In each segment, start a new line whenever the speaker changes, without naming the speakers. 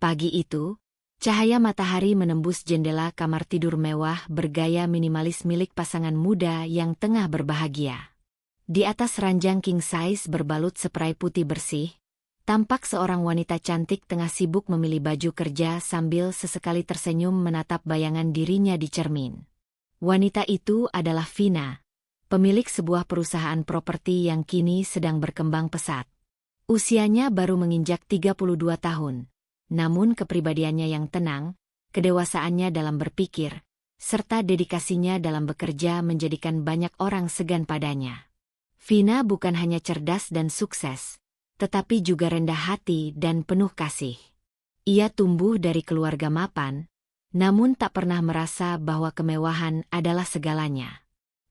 Pagi itu, cahaya matahari menembus jendela kamar tidur mewah bergaya minimalis milik pasangan muda yang tengah berbahagia. Di atas ranjang king size berbalut spray putih bersih, tampak seorang wanita cantik tengah sibuk memilih baju kerja sambil sesekali tersenyum menatap bayangan dirinya di cermin. Wanita itu adalah Vina, pemilik sebuah perusahaan properti yang kini sedang berkembang pesat. Usianya baru menginjak 32 tahun, namun kepribadiannya yang tenang, kedewasaannya dalam berpikir, serta dedikasinya dalam bekerja menjadikan banyak orang segan padanya. Vina bukan hanya cerdas dan sukses, tetapi juga rendah hati dan penuh kasih. Ia tumbuh dari keluarga mapan, namun tak pernah merasa bahwa kemewahan adalah segalanya.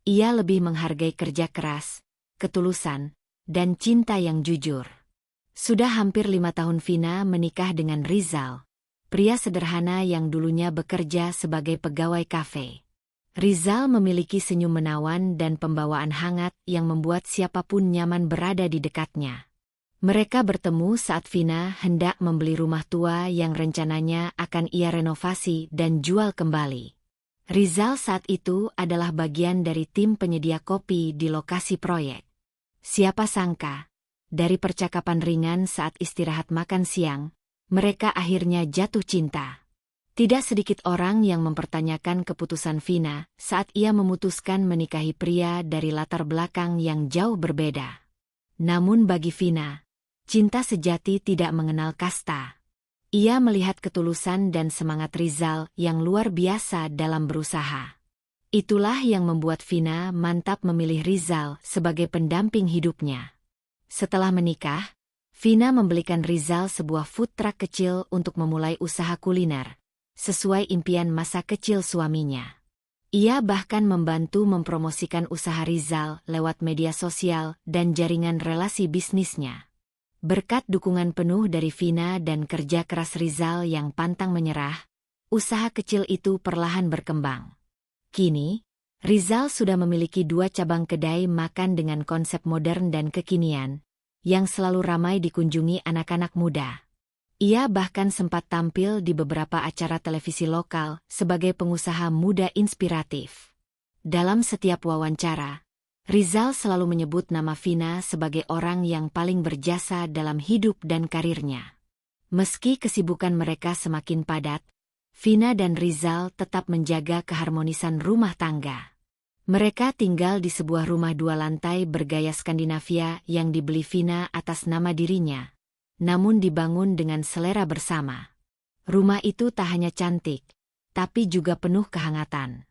Ia lebih menghargai kerja keras, ketulusan, dan cinta yang jujur. Sudah hampir 5 tahun Vina menikah dengan Rizal, pria sederhana yang dulunya bekerja sebagai pegawai kafe. Rizal memiliki senyum menawan dan pembawaan hangat yang membuat siapapun nyaman berada di dekatnya. Mereka bertemu saat Vina hendak membeli rumah tua yang rencananya akan ia renovasi dan jual kembali. Rizal saat itu adalah bagian dari tim penyedia kopi di lokasi proyek. Siapa sangka, dari percakapan ringan saat istirahat makan siang, mereka akhirnya jatuh cinta. Tidak sedikit orang yang mempertanyakan keputusan Vina saat ia memutuskan menikahi pria dari latar belakang yang jauh berbeda. Namun bagi Vina, cinta sejati tidak mengenal kasta. Ia melihat ketulusan dan semangat Rizal yang luar biasa dalam berusaha. Itulah yang membuat Vina mantap memilih Rizal sebagai pendamping hidupnya. Setelah menikah, Vina membelikan Rizal sebuah food truck kecil untuk memulai usaha kuliner, sesuai impian masa kecil suaminya. Ia bahkan membantu mempromosikan usaha Rizal lewat media sosial dan jaringan relasi bisnisnya. Berkat dukungan penuh dari Vina dan kerja keras Rizal yang pantang menyerah, usaha kecil itu perlahan berkembang. Kini, Rizal sudah memiliki 2 cabang kedai makan dengan konsep modern dan kekinian, yang selalu ramai dikunjungi anak-anak muda. Ia bahkan sempat tampil di beberapa acara televisi lokal sebagai pengusaha muda inspiratif. Dalam setiap wawancara, Rizal selalu menyebut nama Vina sebagai orang yang paling berjasa dalam hidup dan karirnya. Meski kesibukan mereka semakin padat, Vina dan Rizal tetap menjaga keharmonisan rumah tangga. Mereka tinggal di sebuah rumah 2 lantai bergaya Skandinavia yang dibeli Vina atas nama dirinya, namun dibangun dengan selera bersama. Rumah itu tak hanya cantik, tapi juga penuh kehangatan.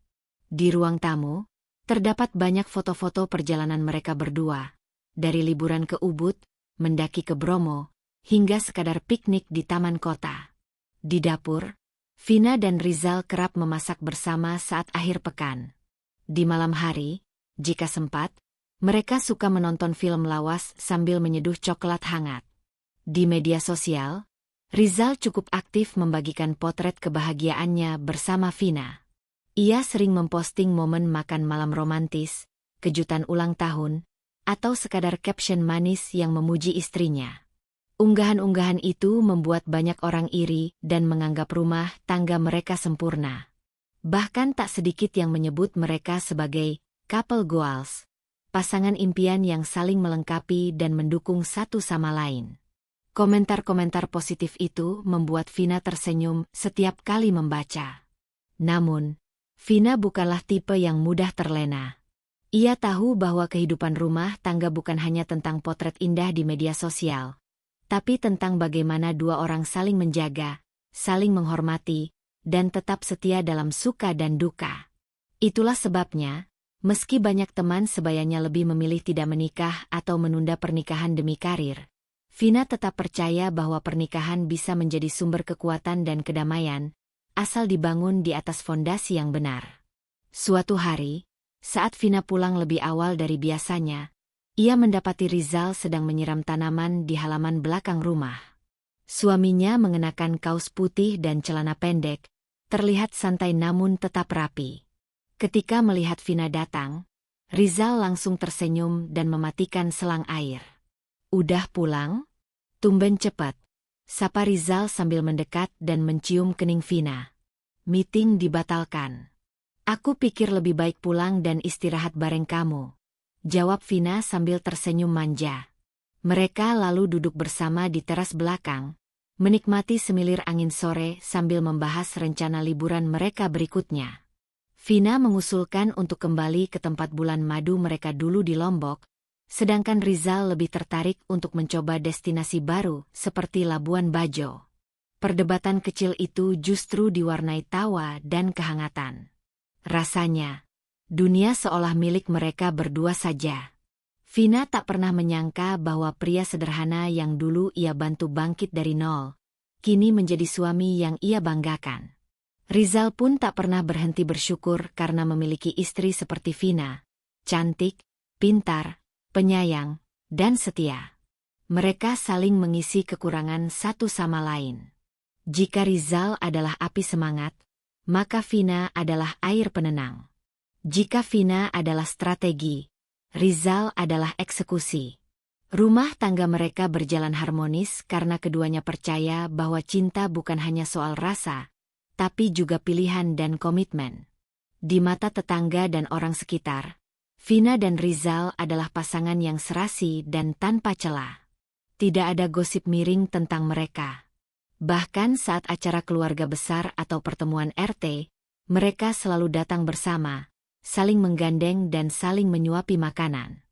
Di ruang tamu, terdapat banyak foto-foto perjalanan mereka berdua, dari liburan ke Ubud, mendaki ke Bromo, hingga sekadar piknik di taman kota. Di dapur, Vina dan Rizal kerap memasak bersama saat akhir pekan. Di malam hari, jika sempat, mereka suka menonton film lawas sambil menyeduh coklat hangat. Di media sosial, Rizal cukup aktif membagikan potret kebahagiaannya bersama Vina. Ia sering memposting momen makan malam romantis, kejutan ulang tahun, atau sekadar caption manis yang memuji istrinya. Unggahan-unggahan itu membuat banyak orang iri dan menganggap rumah tangga mereka sempurna. Bahkan tak sedikit yang menyebut mereka sebagai couple goals, pasangan impian yang saling melengkapi dan mendukung satu sama lain. Komentar-komentar positif itu membuat Vina tersenyum setiap kali membaca. Namun, Vina bukanlah tipe yang mudah terlena. Ia tahu bahwa kehidupan rumah tangga bukan hanya tentang potret indah di media sosial, tapi tentang bagaimana 2 orang saling menjaga, saling menghormati, dan tetap setia dalam suka dan duka. Itulah sebabnya, meski banyak teman sebayanya lebih memilih tidak menikah atau menunda pernikahan demi karir, Vina tetap percaya bahwa pernikahan bisa menjadi sumber kekuatan dan kedamaian, asal dibangun di atas fondasi yang benar. Suatu hari, saat Vina pulang lebih awal dari biasanya, ia mendapati Rizal sedang menyiram tanaman di halaman belakang rumah. Suaminya mengenakan kaos putih dan celana pendek, terlihat santai namun tetap rapi. Ketika melihat Vina datang, Rizal langsung tersenyum dan mematikan selang air. "Udah pulang? Tumben cepat," sapa Rizal sambil mendekat dan mencium kening Vina. Meeting dibatalkan. Aku pikir lebih baik pulang dan istirahat bareng kamu, jawab Vina sambil tersenyum manja. Mereka lalu duduk bersama di teras belakang, menikmati semilir angin sore sambil membahas rencana liburan mereka berikutnya. Vina mengusulkan untuk kembali ke tempat bulan madu mereka dulu di Lombok, sedangkan Rizal lebih tertarik untuk mencoba destinasi baru seperti Labuan Bajo. Perdebatan kecil itu justru diwarnai tawa dan kehangatan. Rasanya, dunia seolah milik mereka berdua saja. Vina tak pernah menyangka bahwa pria sederhana yang dulu ia bantu bangkit dari nol, kini menjadi suami yang ia banggakan. Rizal pun tak pernah berhenti bersyukur karena memiliki istri seperti Vina, cantik, pintar, penyayang, dan setia. Mereka saling mengisi kekurangan satu sama lain. Jika Rizal adalah api semangat, maka Vina adalah air penenang. Jika Vina adalah strategi, Rizal adalah eksekusi. Rumah tangga mereka berjalan harmonis karena keduanya percaya bahwa cinta bukan hanya soal rasa, tapi juga pilihan dan komitmen. Di mata tetangga dan orang sekitar, Vina dan Rizal adalah pasangan yang serasi dan tanpa celah. Tidak ada gosip miring tentang mereka. Bahkan saat acara keluarga besar atau pertemuan RT, mereka selalu datang bersama, saling menggandeng dan saling menyuapi makanan.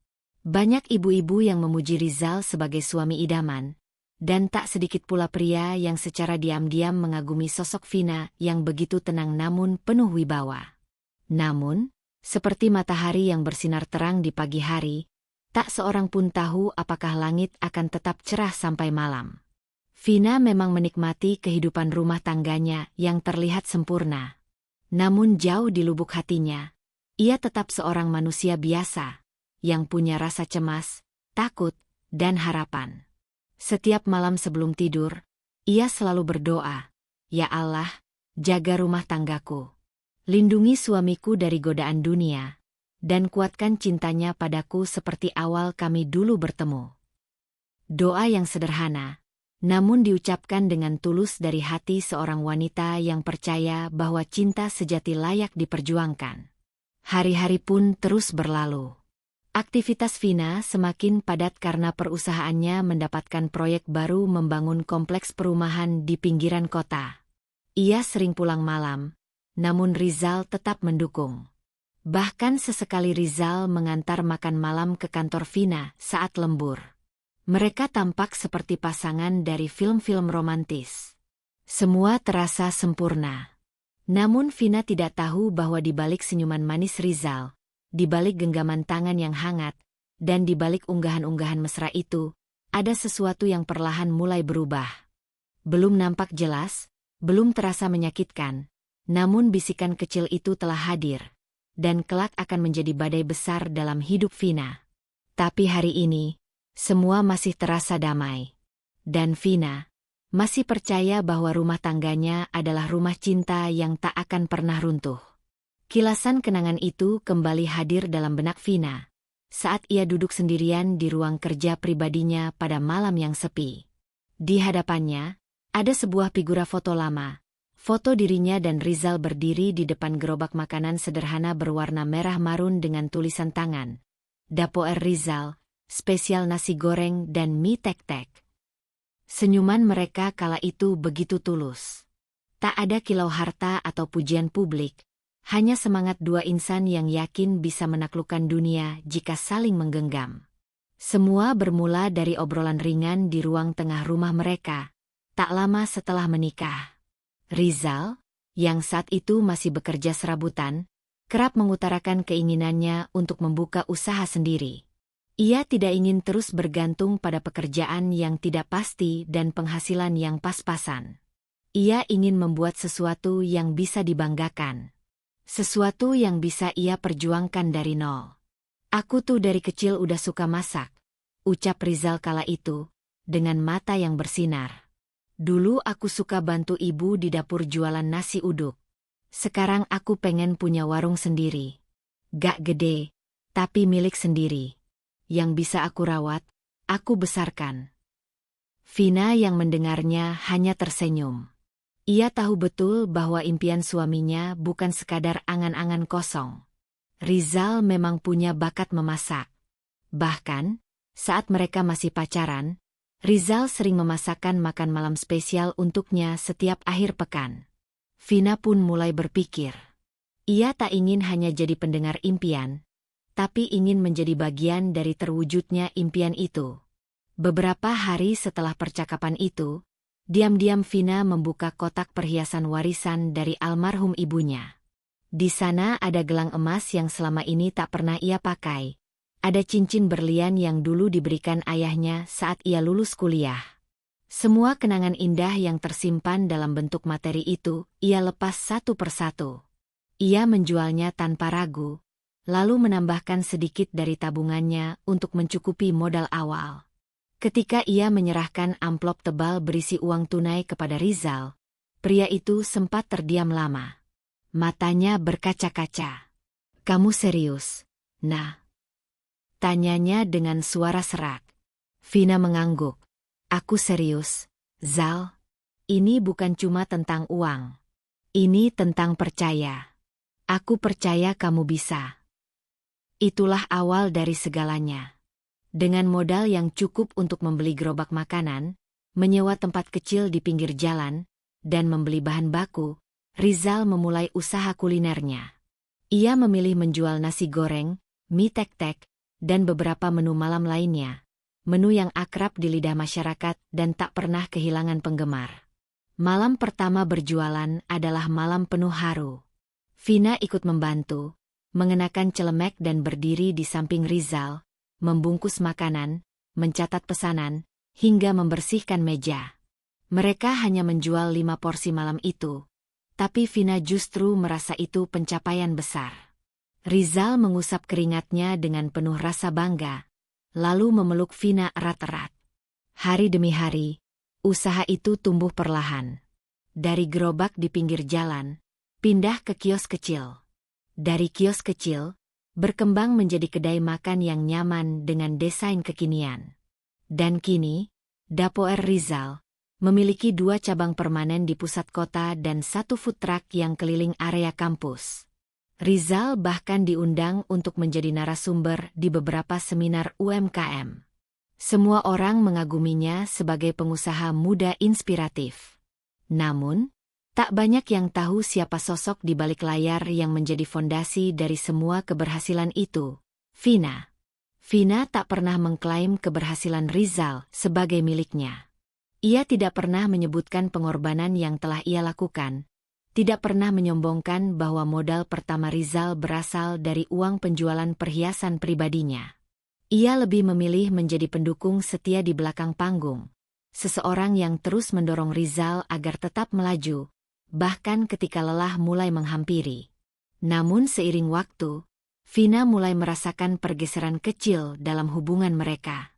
Banyak ibu-ibu yang memuji Rizal sebagai suami idaman, dan tak sedikit pula pria yang secara diam-diam mengagumi sosok Vina yang begitu tenang namun penuh wibawa. Namun, seperti matahari yang bersinar terang di pagi hari, tak seorang pun tahu apakah langit akan tetap cerah sampai malam. Vina memang menikmati kehidupan rumah tangganya yang terlihat sempurna. Namun jauh di lubuk hatinya, ia tetap seorang manusia biasa, yang punya rasa cemas, takut, dan harapan. Setiap malam sebelum tidur, ia selalu berdoa, "Ya Allah, jaga rumah tanggaku. Lindungi suamiku dari godaan dunia, dan kuatkan cintanya padaku seperti awal kami dulu bertemu." Doa yang sederhana, namun diucapkan dengan tulus dari hati seorang wanita yang percaya bahwa cinta sejati layak diperjuangkan. Hari-hari pun terus berlalu. Aktivitas Vina semakin padat karena perusahaannya mendapatkan proyek baru membangun kompleks perumahan di pinggiran kota. Ia sering pulang malam, namun Rizal tetap mendukung. Bahkan sesekali Rizal mengantar makan malam ke kantor Vina saat lembur. Mereka tampak seperti pasangan dari film-film romantis. Semua terasa sempurna. Namun Vina tidak tahu bahwa di balik senyuman manis Rizal, di balik genggaman tangan yang hangat, dan di balik unggahan-unggahan mesra itu, ada sesuatu yang perlahan mulai berubah. Belum nampak jelas, belum terasa menyakitkan, namun bisikan kecil itu telah hadir, dan kelak akan menjadi badai besar dalam hidup Vina. Tapi hari ini, semua masih terasa damai. Dan Vina masih percaya bahwa rumah tangganya adalah rumah cinta yang tak akan pernah runtuh. Kilasan kenangan itu kembali hadir dalam benak Vina saat ia duduk sendirian di ruang kerja pribadinya pada malam yang sepi. Di hadapannya, ada sebuah figura foto lama. Foto dirinya dan Rizal berdiri di depan gerobak makanan sederhana berwarna merah marun dengan tulisan tangan, "Dapoer Rizal, spesial nasi goreng dan mie tek-tek." Senyuman mereka kala itu begitu tulus. Tak ada kilau harta atau pujian publik, hanya semangat dua insan yang yakin bisa menaklukkan dunia jika saling menggenggam. Semua bermula dari obrolan ringan di ruang tengah rumah mereka, tak lama setelah menikah. Rizal, yang saat itu masih bekerja serabutan, kerap mengutarakan keinginannya untuk membuka usaha sendiri. Ia tidak ingin terus bergantung pada pekerjaan yang tidak pasti dan penghasilan yang pas-pasan. Ia ingin membuat sesuatu yang bisa dibanggakan. Sesuatu yang bisa ia perjuangkan dari nol. "Aku tuh dari kecil udah suka masak," ucap Rizal kala itu, dengan mata yang bersinar. "Dulu aku suka bantu ibu di dapur jualan nasi uduk. Sekarang aku pengen punya warung sendiri. Gak gede, tapi milik sendiri. Yang bisa aku rawat, aku besarkan." Vina yang mendengarnya hanya tersenyum. Ia tahu betul bahwa impian suaminya bukan sekadar angan-angan kosong. Rizal memang punya bakat memasak. Bahkan, saat mereka masih pacaran, Rizal sering memasakkan makan malam spesial untuknya setiap akhir pekan. Vina pun mulai berpikir. Ia tak ingin hanya jadi pendengar impian, tapi ingin menjadi bagian dari terwujudnya impian itu. Beberapa hari setelah percakapan itu, diam-diam Vina membuka kotak perhiasan warisan dari almarhum ibunya. Di sana ada gelang emas yang selama ini tak pernah ia pakai. Ada cincin berlian yang dulu diberikan ayahnya saat ia lulus kuliah. Semua kenangan indah yang tersimpan dalam bentuk materi itu, ia lepas satu persatu. Ia menjualnya tanpa ragu, lalu menambahkan sedikit dari tabungannya untuk mencukupi modal awal. Ketika ia menyerahkan amplop tebal berisi uang tunai kepada Rizal, pria itu sempat terdiam lama. Matanya berkaca-kaca. "Kamu serius, Nah?" tanyanya dengan suara serak. Vina mengangguk. "Aku serius, Zal. Ini bukan cuma tentang uang. Ini tentang percaya. Aku percaya kamu bisa." Itulah awal dari segalanya. Dengan modal yang cukup untuk membeli gerobak makanan, menyewa tempat kecil di pinggir jalan, dan membeli bahan baku, Rizal memulai usaha kulinernya. Ia memilih menjual nasi goreng, mie tek-tek, dan beberapa menu malam lainnya. Menu yang akrab di lidah masyarakat dan tak pernah kehilangan penggemar. Malam pertama berjualan adalah malam penuh haru. Vina ikut membantu, mengenakan celemek dan berdiri di samping Rizal, membungkus makanan, mencatat pesanan, hingga membersihkan meja. Mereka hanya menjual 5 porsi malam itu, tapi Vina justru merasa itu pencapaian besar. Rizal mengusap keringatnya dengan penuh rasa bangga, lalu memeluk Vina erat-erat. Hari demi hari, usaha itu tumbuh perlahan. Dari gerobak di pinggir jalan, pindah ke kios kecil. Dari kios kecil, berkembang menjadi kedai makan yang nyaman dengan desain kekinian. Dan kini, Dapoer Rizal memiliki 2 cabang permanen di pusat kota dan 1 food truck yang keliling area kampus. Rizal bahkan diundang untuk menjadi narasumber di beberapa seminar UMKM. Semua orang mengaguminya sebagai pengusaha muda inspiratif. Namun, tak banyak yang tahu siapa sosok di balik layar yang menjadi fondasi dari semua keberhasilan itu. Vina. Vina tak pernah mengklaim keberhasilan Rizal sebagai miliknya. Ia tidak pernah menyebutkan pengorbanan yang telah ia lakukan. Tidak pernah menyombongkan bahwa modal pertama Rizal berasal dari uang penjualan perhiasan pribadinya. Ia lebih memilih menjadi pendukung setia di belakang panggung. Seseorang yang terus mendorong Rizal agar tetap melaju, bahkan ketika lelah mulai menghampiri. Namun seiring waktu, Vina mulai merasakan pergeseran kecil dalam hubungan mereka.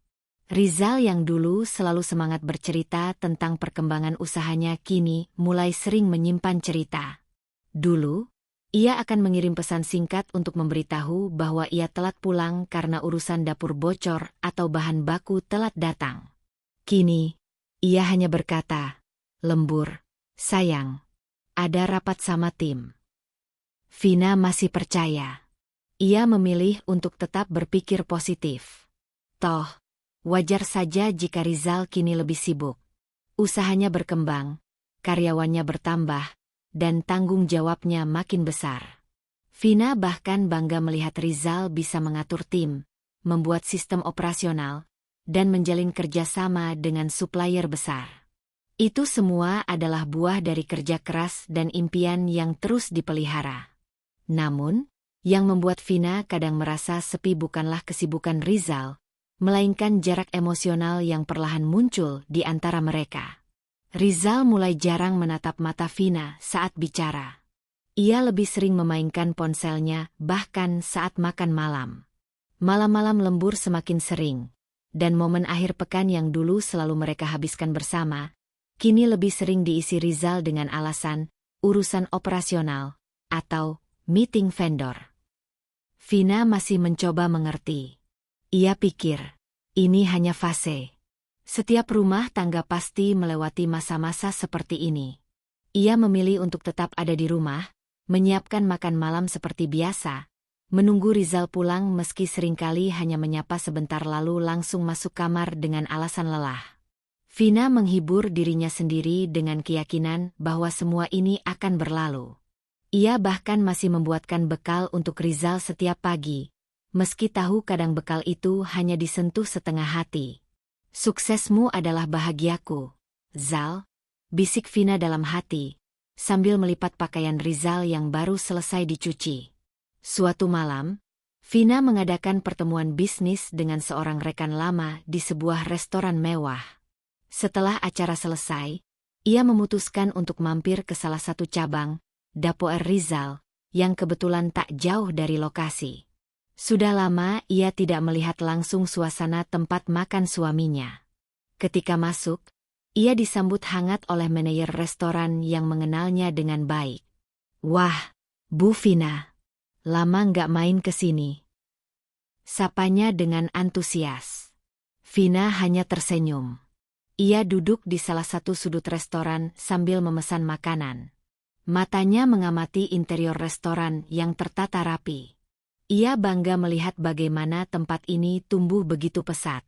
Rizal yang dulu selalu semangat bercerita tentang perkembangan usahanya kini mulai sering menyimpan cerita. Dulu, ia akan mengirim pesan singkat untuk memberitahu bahwa ia telat pulang karena urusan dapur bocor atau bahan baku telat datang. Kini, ia hanya berkata, lembur, "Sayang, ada rapat sama tim." Vina masih percaya. Ia memilih untuk tetap berpikir positif. Toh, wajar saja jika Rizal kini lebih sibuk. Usahanya berkembang, karyawannya bertambah, dan tanggung jawabnya makin besar. Vina bahkan bangga melihat Rizal bisa mengatur tim, membuat sistem operasional, dan menjalin kerjasama dengan supplier besar. Itu semua adalah buah dari kerja keras dan impian yang terus dipelihara. Namun, yang membuat Vina kadang merasa sepi bukanlah kesibukan Rizal, melainkan jarak emosional yang perlahan muncul di antara mereka. Rizal mulai jarang menatap mata Vina saat bicara. Ia lebih sering memainkan ponselnya bahkan saat makan malam. Malam-malam lembur semakin sering, dan momen akhir pekan yang dulu selalu mereka habiskan bersama, kini lebih sering diisi Rizal dengan alasan urusan operasional atau meeting vendor. Vina masih mencoba mengerti. Ia pikir, ini hanya fase. Setiap rumah tangga pasti melewati masa-masa seperti ini. Ia memilih untuk tetap ada di rumah, menyiapkan makan malam seperti biasa, menunggu Rizal pulang meski seringkali hanya menyapa sebentar lalu langsung masuk kamar dengan alasan lelah. Vina menghibur dirinya sendiri dengan keyakinan bahwa semua ini akan berlalu. Ia bahkan masih membuatkan bekal untuk Rizal setiap pagi, meski tahu kadang bekal itu hanya disentuh setengah hati. Suksesmu adalah bahagiaku, Zal, bisik Vina dalam hati, sambil melipat pakaian Rizal yang baru selesai dicuci. Suatu malam, Vina mengadakan pertemuan bisnis dengan seorang rekan lama di sebuah restoran mewah. Setelah acara selesai, ia memutuskan untuk mampir ke salah satu cabang, Dapoer Rizal, yang kebetulan tak jauh dari lokasi. Sudah lama ia tidak melihat langsung suasana tempat makan suaminya. Ketika masuk, ia disambut hangat oleh manajer restoran yang mengenalnya dengan baik. "Wah, Bu Vina, lama nggak main ke sini." Sapanya dengan antusias. Vina hanya tersenyum. Ia duduk di salah satu sudut restoran sambil memesan makanan. Matanya mengamati interior restoran yang tertata rapi. Ia bangga melihat bagaimana tempat ini tumbuh begitu pesat.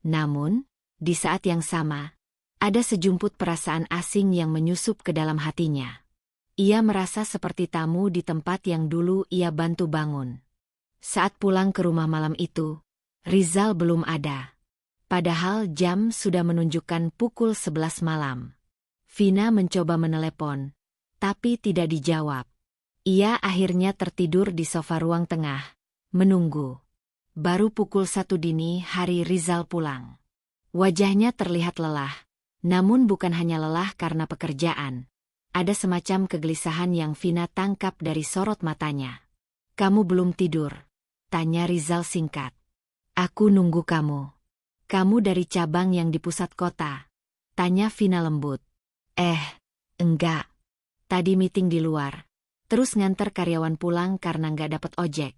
Namun, di saat yang sama, ada sejumput perasaan asing yang menyusup ke dalam hatinya. Ia merasa seperti tamu di tempat yang dulu ia bantu bangun. Saat pulang ke rumah malam itu, Rizal belum ada. Padahal jam sudah menunjukkan pukul 11 malam. Vina mencoba menelepon, tapi tidak dijawab. Ia akhirnya tertidur di sofa ruang tengah, menunggu. Baru pukul 1 dini hari Rizal pulang. Wajahnya terlihat lelah, namun bukan hanya lelah karena pekerjaan. Ada semacam kegelisahan yang Vina tangkap dari sorot matanya. "Kamu belum tidur?" tanya Rizal singkat. "Aku nunggu kamu." "Kamu dari cabang yang di pusat kota?" tanya Vina lembut. Enggak. Tadi meeting di luar. Terus nganter karyawan pulang karena nggak dapat ojek,"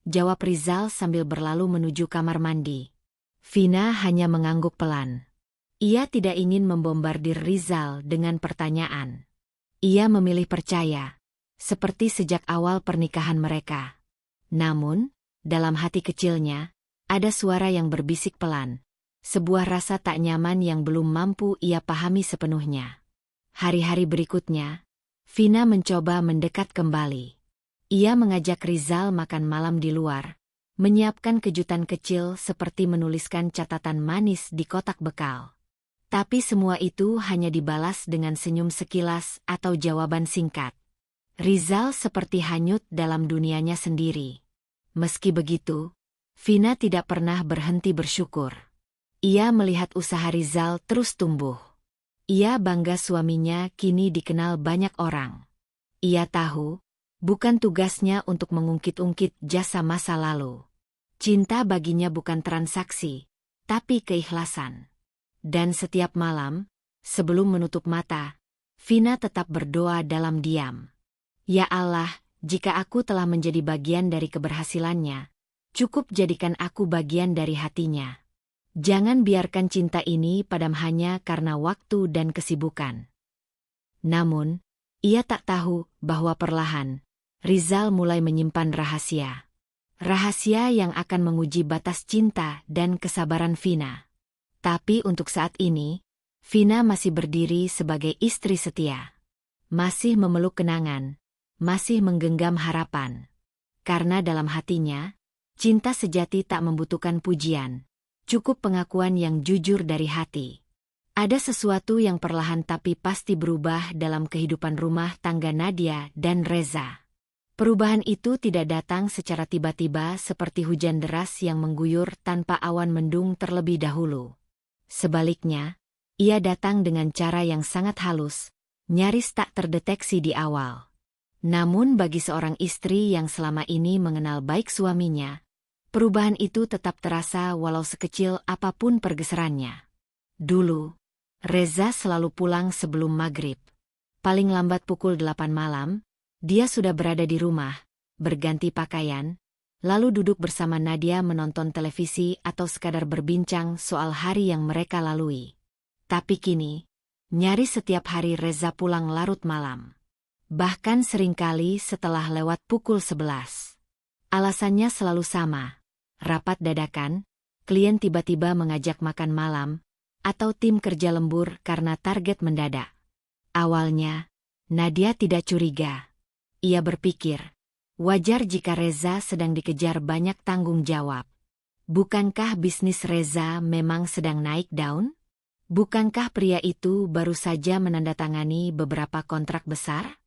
jawab Rizal sambil berlalu menuju kamar mandi. Vina hanya mengangguk pelan. Ia tidak ingin membombardir Rizal dengan pertanyaan. Ia memilih percaya, seperti sejak awal pernikahan mereka. Namun, dalam hati kecilnya, ada suara yang berbisik pelan. Sebuah rasa tak nyaman yang belum mampu ia pahami sepenuhnya. Hari-hari berikutnya, Vina mencoba mendekat kembali. Ia mengajak Rizal makan malam di luar, menyiapkan kejutan kecil seperti menuliskan catatan manis di kotak bekal. Tapi semua itu hanya dibalas dengan senyum sekilas atau jawaban singkat. Rizal seperti hanyut dalam dunianya sendiri. Meski begitu, Vina tidak pernah berhenti bersyukur. Ia melihat usaha Rizal terus tumbuh. Ia bangga suaminya kini dikenal banyak orang. Ia tahu, bukan tugasnya untuk mengungkit-ungkit jasa masa lalu. Cinta baginya bukan transaksi, tapi keikhlasan. Dan setiap malam, sebelum menutup mata, Vina tetap berdoa dalam diam. "Ya Allah, jika aku telah menjadi bagian dari keberhasilannya, cukup jadikan aku bagian dari hatinya. Jangan biarkan cinta ini padam hanya karena waktu dan kesibukan." Namun, ia tak tahu bahwa perlahan, Rizal mulai menyimpan rahasia. Rahasia yang akan menguji batas cinta dan kesabaran Vina. Tapi untuk saat ini, Vina masih berdiri sebagai istri setia. Masih memeluk kenangan, masih menggenggam harapan. Karena dalam hatinya, cinta sejati tak membutuhkan pujian. Cukup pengakuan yang jujur dari hati. Ada sesuatu yang perlahan tapi pasti berubah dalam kehidupan rumah tangga Nadia dan Reza. Perubahan itu tidak datang secara tiba-tiba seperti hujan deras yang mengguyur tanpa awan mendung terlebih dahulu. Sebaliknya, ia datang dengan cara yang sangat halus, nyaris tak terdeteksi di awal. Namun bagi seorang istri yang selama ini mengenal baik suaminya, perubahan itu tetap terasa walau sekecil apapun pergeserannya. Dulu, Reza selalu pulang sebelum maghrib. Paling lambat pukul 8 malam, dia sudah berada di rumah, berganti pakaian, lalu duduk bersama Nadia menonton televisi atau sekadar berbincang soal hari yang mereka lalui. Tapi kini, nyaris setiap hari Reza pulang larut malam. Bahkan seringkali setelah lewat pukul 11. Alasannya selalu sama, rapat dadakan, klien tiba-tiba mengajak makan malam, atau tim kerja lembur karena target mendadak. Awalnya, Nadia tidak curiga. Ia berpikir, wajar jika Reza sedang dikejar banyak tanggung jawab. Bukankah bisnis Reza memang sedang naik daun? Bukankah pria itu baru saja menandatangani beberapa kontrak besar?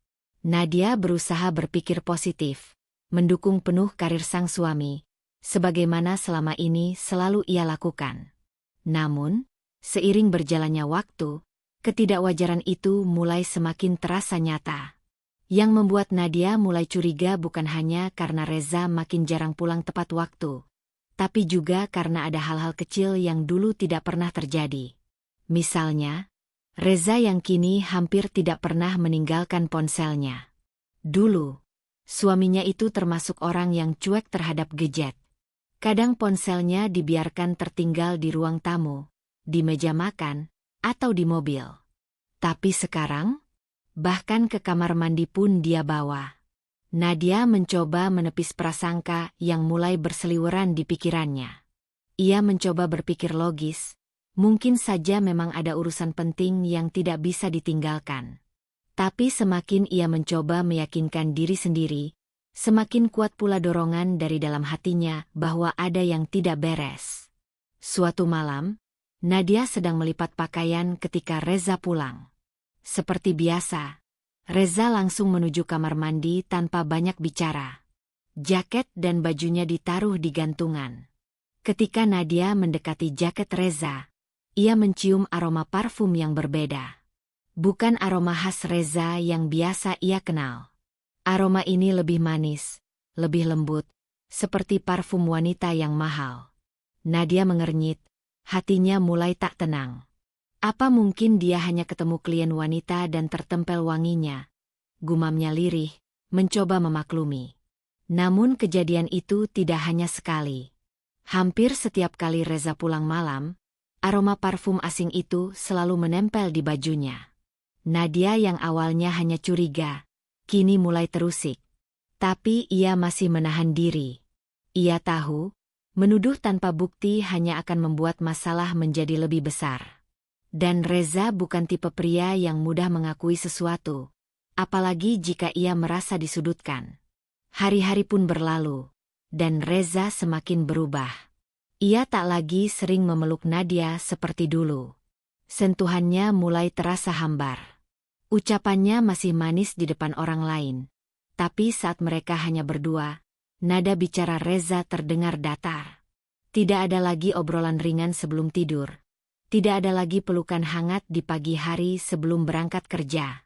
Nadia berusaha berpikir positif, mendukung penuh karir sang suami, sebagaimana selama ini selalu ia lakukan. Namun, seiring berjalannya waktu, ketidakwajaran itu mulai semakin terasa nyata. Yang membuat Nadia mulai curiga bukan hanya karena Reza makin jarang pulang tepat waktu, tapi juga karena ada hal-hal kecil yang dulu tidak pernah terjadi. Misalnya, Reza yang kini hampir tidak pernah meninggalkan ponselnya. Dulu, suaminya itu termasuk orang yang cuek terhadap gadget. Kadang ponselnya dibiarkan tertinggal di ruang tamu, di meja makan, atau di mobil. Tapi sekarang, bahkan ke kamar mandi pun dia bawa. Nadia mencoba menepis prasangka yang mulai berseliweran di pikirannya. Ia mencoba berpikir logis. Mungkin saja memang ada urusan penting yang tidak bisa ditinggalkan. Tapi semakin ia mencoba meyakinkan diri sendiri, semakin kuat pula dorongan dari dalam hatinya bahwa ada yang tidak beres. Suatu malam, Nadia sedang melipat pakaian ketika Reza pulang. Seperti biasa, Reza langsung menuju kamar mandi tanpa banyak bicara. Jaket dan bajunya ditaruh di gantungan. Ketika Nadia mendekati jaket Reza, ia mencium aroma parfum yang berbeda. Bukan aroma khas Reza yang biasa ia kenal. Aroma ini lebih manis, lebih lembut, seperti parfum wanita yang mahal. Nadia mengernyit, hatinya mulai tak tenang. Apa mungkin dia hanya ketemu klien wanita dan tertempel wanginya? Gumamnya lirih, mencoba memaklumi. Namun kejadian itu tidak hanya sekali. Hampir setiap kali Reza pulang malam, aroma parfum asing itu selalu menempel di bajunya. Nadia yang awalnya hanya curiga, kini mulai terusik. Tapi ia masih menahan diri. Ia tahu, menuduh tanpa bukti hanya akan membuat masalah menjadi lebih besar. Dan Reza bukan tipe pria yang mudah mengakui sesuatu, apalagi jika ia merasa disudutkan. Hari-hari pun berlalu, dan Reza semakin berubah. Ia tak lagi sering memeluk Nadia seperti dulu. Sentuhannya mulai terasa hambar. Ucapannya masih manis di depan orang lain. Tapi saat mereka hanya berdua, nada bicara Reza terdengar datar. Tidak ada lagi obrolan ringan sebelum tidur. Tidak ada lagi pelukan hangat di pagi hari sebelum berangkat kerja.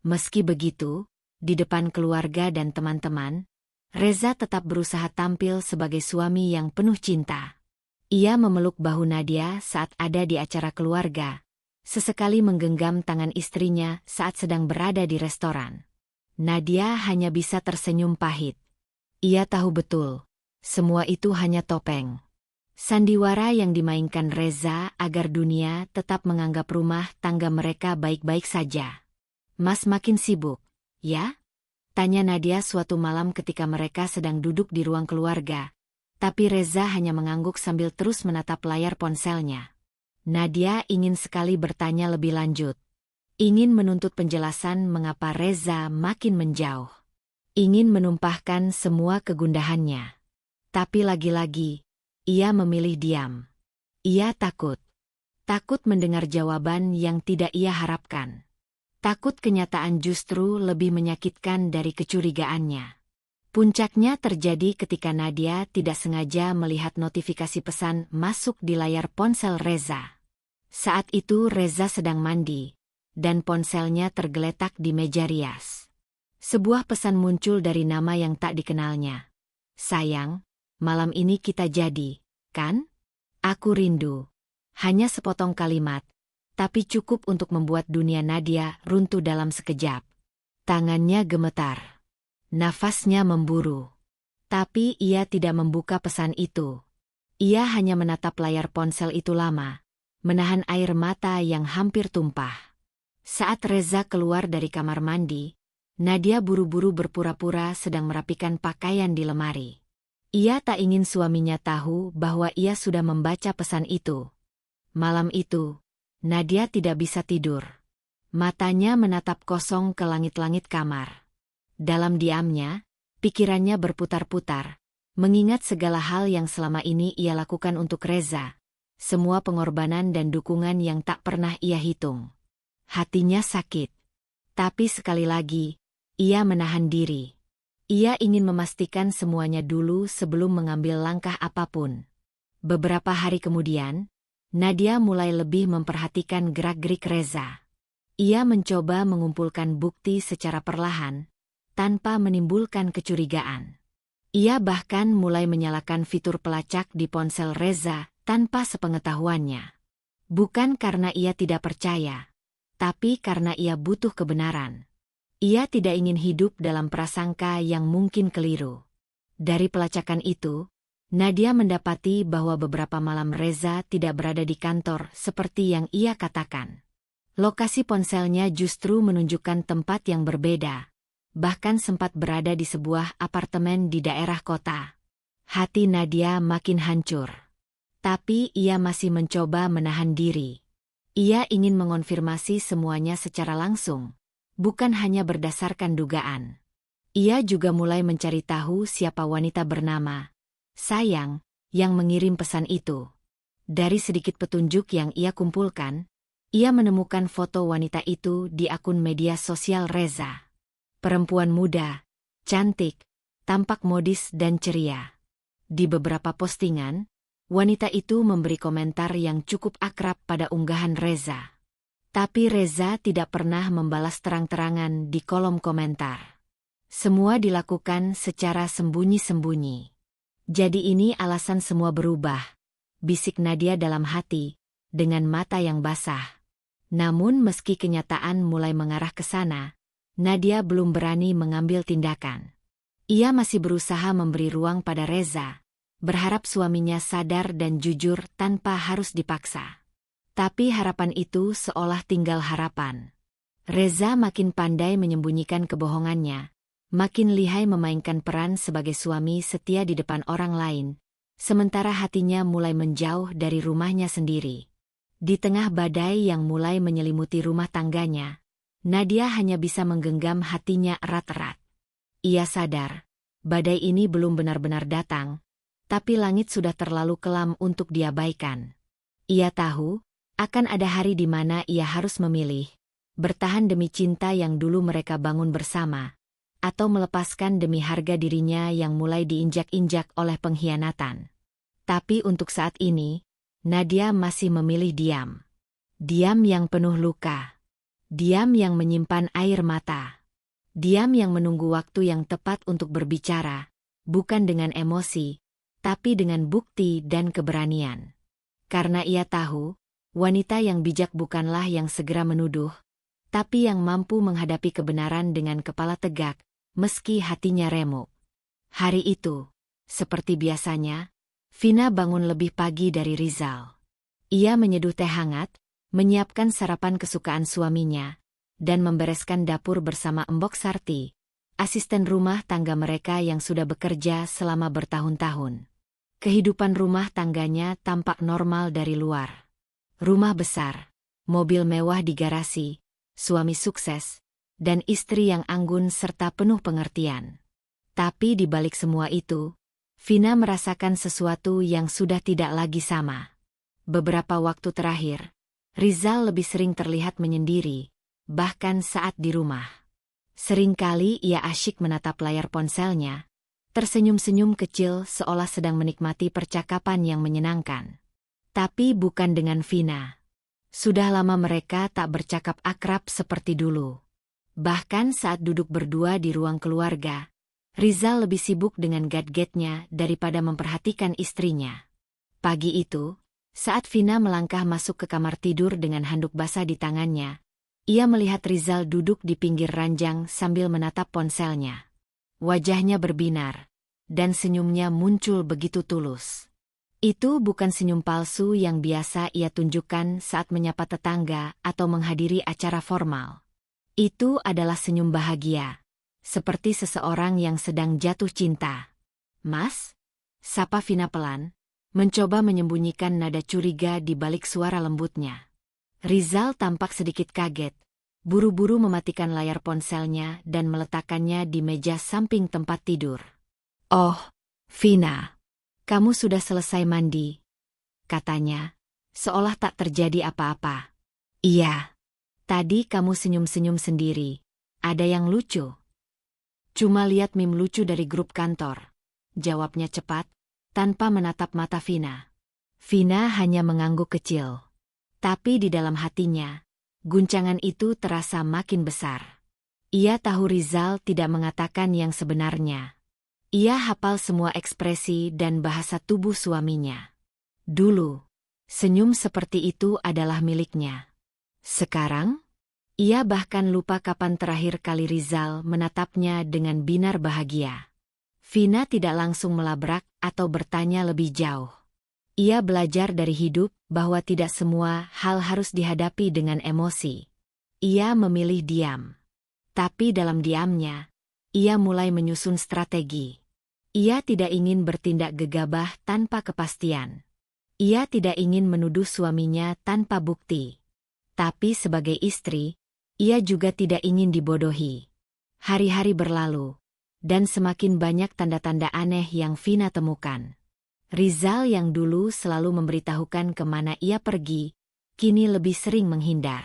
Meski begitu, di depan keluarga dan teman-teman, Reza tetap berusaha tampil sebagai suami yang penuh cinta. Ia memeluk bahu Nadia saat ada di acara keluarga, sesekali menggenggam tangan istrinya saat sedang berada di restoran. Nadia hanya bisa tersenyum pahit. Ia tahu betul, semua itu hanya topeng. Sandiwara yang dimainkan Reza agar dunia tetap menganggap rumah tangga mereka baik-baik saja. Mas makin sibuk, ya? Tanya Nadia suatu malam ketika mereka sedang duduk di ruang keluarga. Tapi Reza hanya mengangguk sambil terus menatap layar ponselnya. Nadia ingin sekali bertanya lebih lanjut. Ingin menuntut penjelasan mengapa Reza makin menjauh. Ingin menumpahkan semua kegundahannya. Tapi lagi-lagi, ia memilih diam. Ia takut. Takut mendengar jawaban yang tidak ia harapkan. Takut kenyataan justru lebih menyakitkan dari kecurigaannya. Puncaknya terjadi ketika Nadia tidak sengaja melihat notifikasi pesan masuk di layar ponsel Reza. Saat itu Reza sedang mandi, dan ponselnya tergeletak di meja rias. Sebuah pesan muncul dari nama yang tak dikenalnya. Sayang, malam ini kita jadi, kan? Aku rindu. Hanya sepotong kalimat, tapi cukup untuk membuat dunia Nadia runtuh dalam sekejap. Tangannya gemetar. Nafasnya memburu. Tapi ia tidak membuka pesan itu. Ia hanya menatap layar ponsel itu lama, menahan air mata yang hampir tumpah. Saat Reza keluar dari kamar mandi, Nadia buru-buru berpura-pura sedang merapikan pakaian di lemari. Ia tak ingin suaminya tahu bahwa ia sudah membaca pesan itu. Malam itu, Nadia tidak bisa tidur. Matanya menatap kosong ke langit-langit kamar. Dalam diamnya, pikirannya berputar-putar, mengingat segala hal yang selama ini ia lakukan untuk Reza, semua pengorbanan dan dukungan yang tak pernah ia hitung. Hatinya sakit. Tapi sekali lagi, ia menahan diri. Ia ingin memastikan semuanya dulu sebelum mengambil langkah apapun. Beberapa hari kemudian, Nadia mulai lebih memperhatikan gerak-gerik Reza. Ia mencoba mengumpulkan bukti secara perlahan, tanpa menimbulkan kecurigaan. Ia bahkan mulai menyalakan fitur pelacak di ponsel Reza tanpa sepengetahuannya. Bukan karena ia tidak percaya, tapi karena ia butuh kebenaran. Ia tidak ingin hidup dalam prasangka yang mungkin keliru. Dari pelacakan itu, Nadia mendapati bahwa beberapa malam Reza tidak berada di kantor seperti yang ia katakan. Lokasi ponselnya justru menunjukkan tempat yang berbeda. Bahkan sempat berada di sebuah apartemen di daerah kota. Hati Nadia makin hancur. Tapi ia masih mencoba menahan diri. Ia ingin mengonfirmasi semuanya secara langsung, bukan hanya berdasarkan dugaan. Ia juga mulai mencari tahu siapa wanita bernama Sayang yang mengirim pesan itu. Dari sedikit petunjuk yang ia kumpulkan, ia menemukan foto wanita itu di akun media sosial Reza. Perempuan muda, cantik, tampak modis dan ceria. Di beberapa postingan, wanita itu memberi komentar yang cukup akrab pada unggahan Reza. Tapi Reza tidak pernah membalas terang-terangan di kolom komentar. Semua dilakukan secara sembunyi-sembunyi. Jadi ini alasan semua berubah, bisik Nadia dalam hati, dengan mata yang basah. Namun meski kenyataan mulai mengarah ke sana, Nadia belum berani mengambil tindakan. Ia masih berusaha memberi ruang pada Reza, berharap suaminya sadar dan jujur tanpa harus dipaksa. Tapi harapan itu seolah tinggal harapan. Reza makin pandai menyembunyikan kebohongannya, makin lihai memainkan peran sebagai suami setia di depan orang lain, sementara hatinya mulai menjauh dari rumahnya sendiri. Di tengah badai yang mulai menyelimuti rumah tangganya, Nadia hanya bisa menggenggam hatinya erat-erat. Ia sadar, badai ini belum benar-benar datang, tapi langit sudah terlalu kelam untuk diabaikan. Ia tahu, akan ada hari di mana ia harus memilih, bertahan demi cinta yang dulu mereka bangun bersama, atau melepaskan demi harga dirinya yang mulai diinjak-injak oleh pengkhianatan. Tapi untuk saat ini, Nadia masih memilih diam. Diam yang penuh luka. Diam yang menyimpan air mata. Diam yang menunggu waktu yang tepat untuk berbicara, bukan dengan emosi, tapi dengan bukti dan keberanian. Karena ia tahu, wanita yang bijak bukanlah yang segera menuduh, tapi yang mampu menghadapi kebenaran dengan kepala tegak, meski hatinya remuk. Hari itu, seperti biasanya, Vina bangun lebih pagi dari Rizal. Ia menyeduh teh hangat, menyiapkan sarapan kesukaan suaminya, dan membereskan dapur bersama Embok Sarti, asisten rumah tangga mereka yang sudah bekerja selama bertahun-tahun. Kehidupan rumah tangganya tampak normal dari luar. Rumah besar, mobil mewah di garasi, suami sukses, dan istri yang anggun serta penuh pengertian. Tapi di balik semua itu, Vina merasakan sesuatu yang sudah tidak lagi sama. Beberapa waktu terakhir, Rizal lebih sering terlihat menyendiri, bahkan saat di rumah. Seringkali ia asyik menatap layar ponselnya, tersenyum-senyum kecil seolah sedang menikmati percakapan yang menyenangkan. Tapi bukan dengan Vina. Sudah lama mereka tak bercakap akrab seperti dulu. Bahkan saat duduk berdua di ruang keluarga, Rizal lebih sibuk dengan gadgetnya daripada memperhatikan istrinya. Pagi itu, saat Vina melangkah masuk ke kamar tidur dengan handuk basah di tangannya, ia melihat Rizal duduk di pinggir ranjang sambil menatap ponselnya. Wajahnya berbinar, dan senyumnya muncul begitu tulus. Itu bukan senyum palsu yang biasa ia tunjukkan saat menyapa tetangga atau menghadiri acara formal. Itu adalah senyum bahagia, seperti seseorang yang sedang jatuh cinta. "Mas?" sapa Vina pelan, mencoba menyembunyikan nada curiga di balik suara lembutnya. Rizal tampak sedikit kaget, buru-buru mematikan layar ponselnya dan meletakkannya di meja samping tempat tidur. "Oh, Vina, kamu sudah selesai mandi," katanya, seolah tak terjadi apa-apa. "Iya. Tadi kamu senyum-senyum sendiri. Ada yang lucu?" "Cuma lihat meme lucu dari grup kantor," jawabnya cepat, tanpa menatap mata Vina. Vina hanya mengangguk kecil. Tapi di dalam hatinya, guncangan itu terasa makin besar. Ia tahu Rizal tidak mengatakan yang sebenarnya. Ia hafal semua ekspresi dan bahasa tubuh suaminya. Dulu, senyum seperti itu adalah miliknya. Sekarang, ia bahkan lupa kapan terakhir kali Rizal menatapnya dengan binar bahagia. Vina tidak langsung melabrak atau bertanya lebih jauh. Ia belajar dari hidup bahwa tidak semua hal harus dihadapi dengan emosi. Ia memilih diam. Tapi dalam diamnya, ia mulai menyusun strategi. Ia tidak ingin bertindak gegabah tanpa kepastian. Ia tidak ingin menuduh suaminya tanpa bukti. Tapi sebagai istri, ia juga tidak ingin dibodohi. Hari-hari berlalu, dan semakin banyak tanda-tanda aneh yang Vina temukan. Rizal yang dulu selalu memberitahukan kemana ia pergi, kini lebih sering menghindar.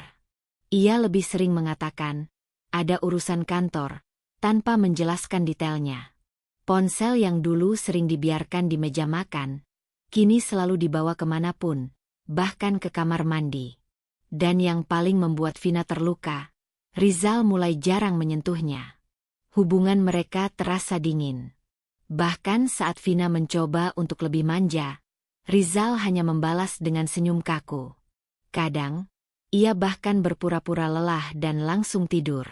Ia lebih sering mengatakan, ada urusan kantor, tanpa menjelaskan detailnya. Ponsel yang dulu sering dibiarkan di meja makan, kini selalu dibawa kemanapun, bahkan ke kamar mandi. Dan yang paling membuat Vina terluka, Rizal mulai jarang menyentuhnya. Hubungan mereka terasa dingin. Bahkan saat Vina mencoba untuk lebih manja, Rizal hanya membalas dengan senyum kaku. Kadang, ia bahkan berpura-pura lelah dan langsung tidur.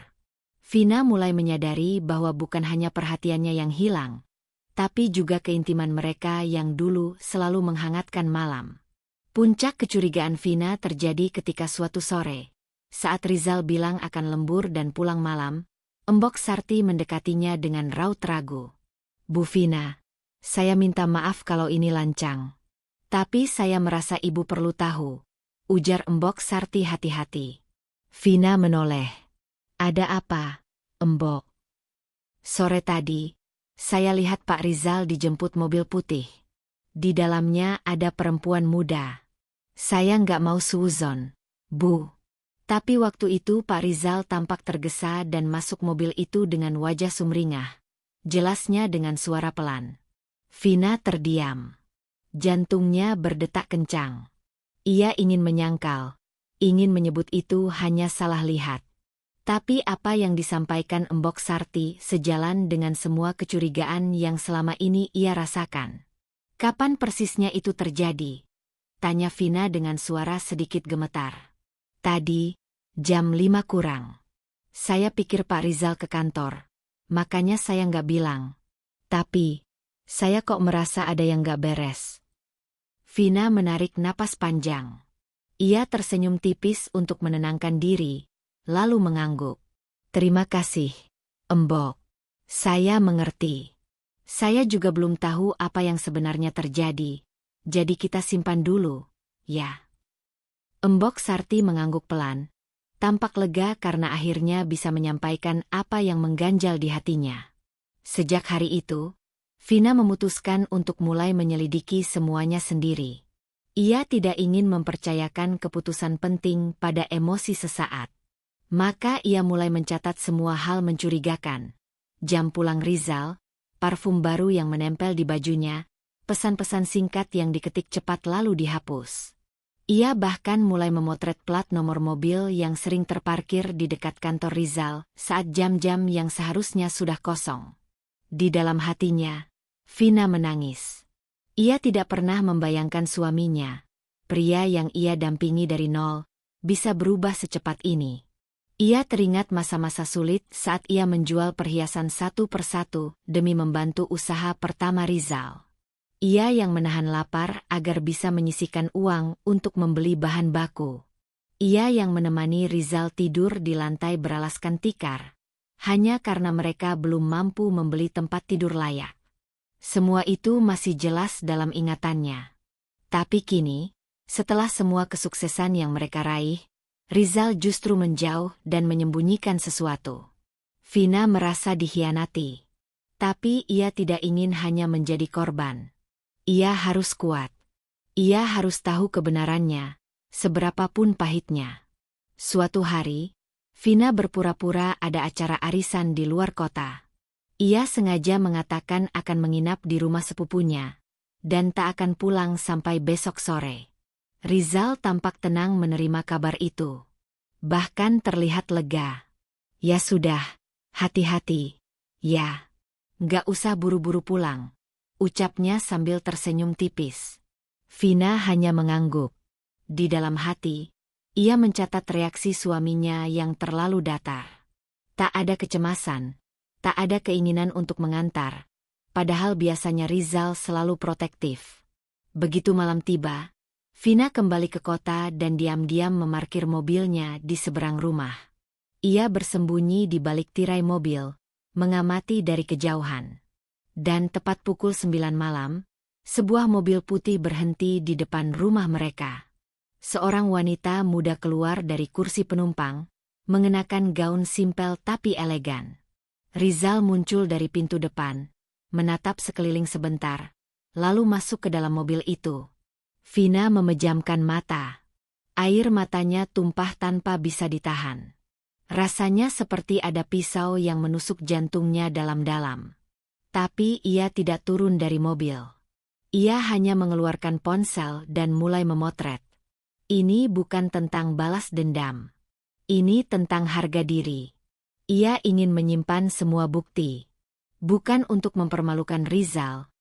Vina mulai menyadari bahwa bukan hanya perhatiannya yang hilang, tapi juga keintiman mereka yang dulu selalu menghangatkan malam. Puncak kecurigaan Vina terjadi ketika suatu sore, saat Rizal bilang akan lembur dan pulang malam, Embok Sarti mendekatinya dengan raut ragu. "Bu Vina, saya minta maaf kalau ini lancang. Tapi saya merasa ibu perlu tahu," ujar Embok Sarti hati-hati. Vina menoleh. "Ada apa, Embok?" "Sore tadi, saya lihat Pak Rizal dijemput mobil putih. Di dalamnya ada perempuan muda. Saya nggak mau suuzon, Bu. Tapi waktu itu Pak Rizal tampak tergesa dan masuk mobil itu dengan wajah sumringah," jelasnya dengan suara pelan. Vina terdiam. Jantungnya berdetak kencang. Ia ingin menyangkal, ingin menyebut itu hanya salah lihat. Tapi apa yang disampaikan Embok Sarti sejalan dengan semua kecurigaan yang selama ini ia rasakan. "Kapan persisnya itu terjadi?" tanya Vina dengan suara sedikit gemetar. "Tadi, jam 5 kurang. Saya pikir Pak Rizal ke kantor, makanya saya nggak bilang. Tapi, saya kok merasa ada yang nggak beres." Vina menarik napas panjang. Ia tersenyum tipis untuk menenangkan diri, lalu mengangguk. "Terima kasih, Embok. Saya mengerti. Saya juga belum tahu apa yang sebenarnya terjadi, jadi kita simpan dulu, ya." Embok Sarti mengangguk pelan, tampak lega karena akhirnya bisa menyampaikan apa yang mengganjal di hatinya. Sejak hari itu, Vina memutuskan untuk mulai menyelidiki semuanya sendiri. Ia tidak ingin mempercayakan keputusan penting pada emosi sesaat. Maka ia mulai mencatat semua hal mencurigakan. Jam pulang Rizal, parfum baru yang menempel di bajunya, pesan-pesan singkat yang diketik cepat lalu dihapus. Ia bahkan mulai memotret plat nomor mobil yang sering terparkir di dekat kantor Rizal saat jam-jam yang seharusnya sudah kosong. Di dalam hatinya, Vina menangis. Ia tidak pernah membayangkan suaminya, pria yang ia dampingi dari nol, bisa berubah secepat ini. Ia teringat masa-masa sulit saat ia menjual perhiasan satu persatu demi membantu usaha pertama Rizal. Ia yang menahan lapar agar bisa menyisihkan uang untuk membeli bahan baku. Ia yang menemani Rizal tidur di lantai beralaskan tikar, hanya karena mereka belum mampu membeli tempat tidur layak. Semua itu masih jelas dalam ingatannya. Tapi kini, setelah semua kesuksesan yang mereka raih, Rizal justru menjauh dan menyembunyikan sesuatu. Vina merasa dikhianati. Tapi ia tidak ingin hanya menjadi korban. Ia harus kuat. Ia harus tahu kebenarannya, seberapapun pahitnya. Suatu hari, Vina berpura-pura ada acara arisan di luar kota. Ia sengaja mengatakan akan menginap di rumah sepupunya, dan tak akan pulang sampai besok sore. Rizal tampak tenang menerima kabar itu. Bahkan terlihat lega. Ya sudah, hati-hati. Ya, nggak usah buru-buru pulang, ucapnya sambil tersenyum tipis. Vina hanya mengangguk. Di dalam hati, ia mencatat reaksi suaminya yang terlalu datar. Tak ada kecemasan, tak ada keinginan untuk mengantar. Padahal biasanya Rizal selalu protektif. Begitu malam tiba, Vina kembali ke kota dan diam-diam memarkir mobilnya di seberang rumah. Ia bersembunyi di balik tirai mobil, mengamati dari kejauhan. Dan tepat pukul 9 malam, sebuah mobil putih berhenti di depan rumah mereka. Seorang wanita muda keluar dari kursi penumpang, mengenakan gaun simpel tapi elegan. Rizal muncul dari pintu depan, menatap sekeliling sebentar, lalu masuk ke dalam mobil itu. Vina memejamkan mata. Air matanya tumpah tanpa bisa ditahan. Rasanya seperti ada pisau yang menusuk jantungnya dalam-dalam. Tapi ia tidak turun dari mobil. Ia hanya mengeluarkan ponsel dan mulai memotret. Ini bukan tentang balas dendam. Ini tentang harga diri. Ia ingin menyimpan semua bukti. Bukan untuk mempermalukan Rizal,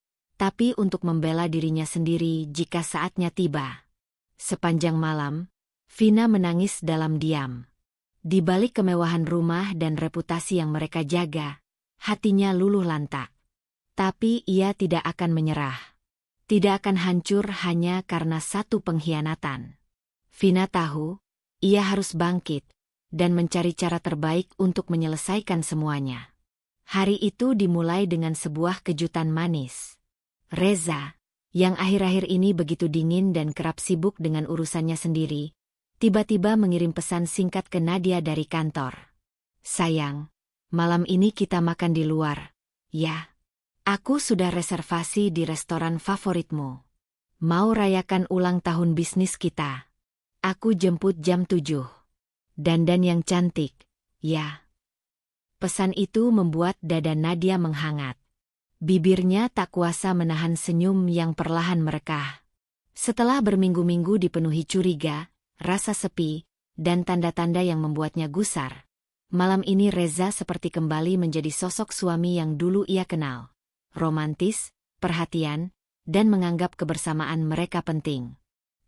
tapi untuk membela dirinya sendiri jika saatnya tiba. Sepanjang malam, Vina menangis dalam diam. Di balik kemewahan rumah dan reputasi yang mereka jaga, hatinya luluh lantak. Tapi ia tidak akan menyerah. Tidak akan hancur hanya karena satu pengkhianatan. Vina tahu, ia harus bangkit dan mencari cara terbaik untuk menyelesaikan semuanya. Hari itu dimulai dengan sebuah kejutan manis. Reza, yang akhir-akhir ini begitu dingin dan kerap sibuk dengan urusannya sendiri, tiba-tiba mengirim pesan singkat ke Nadia dari kantor. Sayang, malam ini kita makan di luar, ya? Aku sudah reservasi di restoran favoritmu. Mau rayakan ulang tahun bisnis kita. Aku jemput jam 7. Dandan yang cantik, ya? Pesan itu membuat dada Nadia menghangat. Bibirnya tak kuasa menahan senyum yang perlahan merekah. Setelah berminggu-minggu dipenuhi curiga, rasa sepi, dan tanda-tanda yang membuatnya gusar, malam ini Reza seperti kembali menjadi sosok suami yang dulu ia kenal. Romantis, perhatian, dan menganggap kebersamaan mereka penting.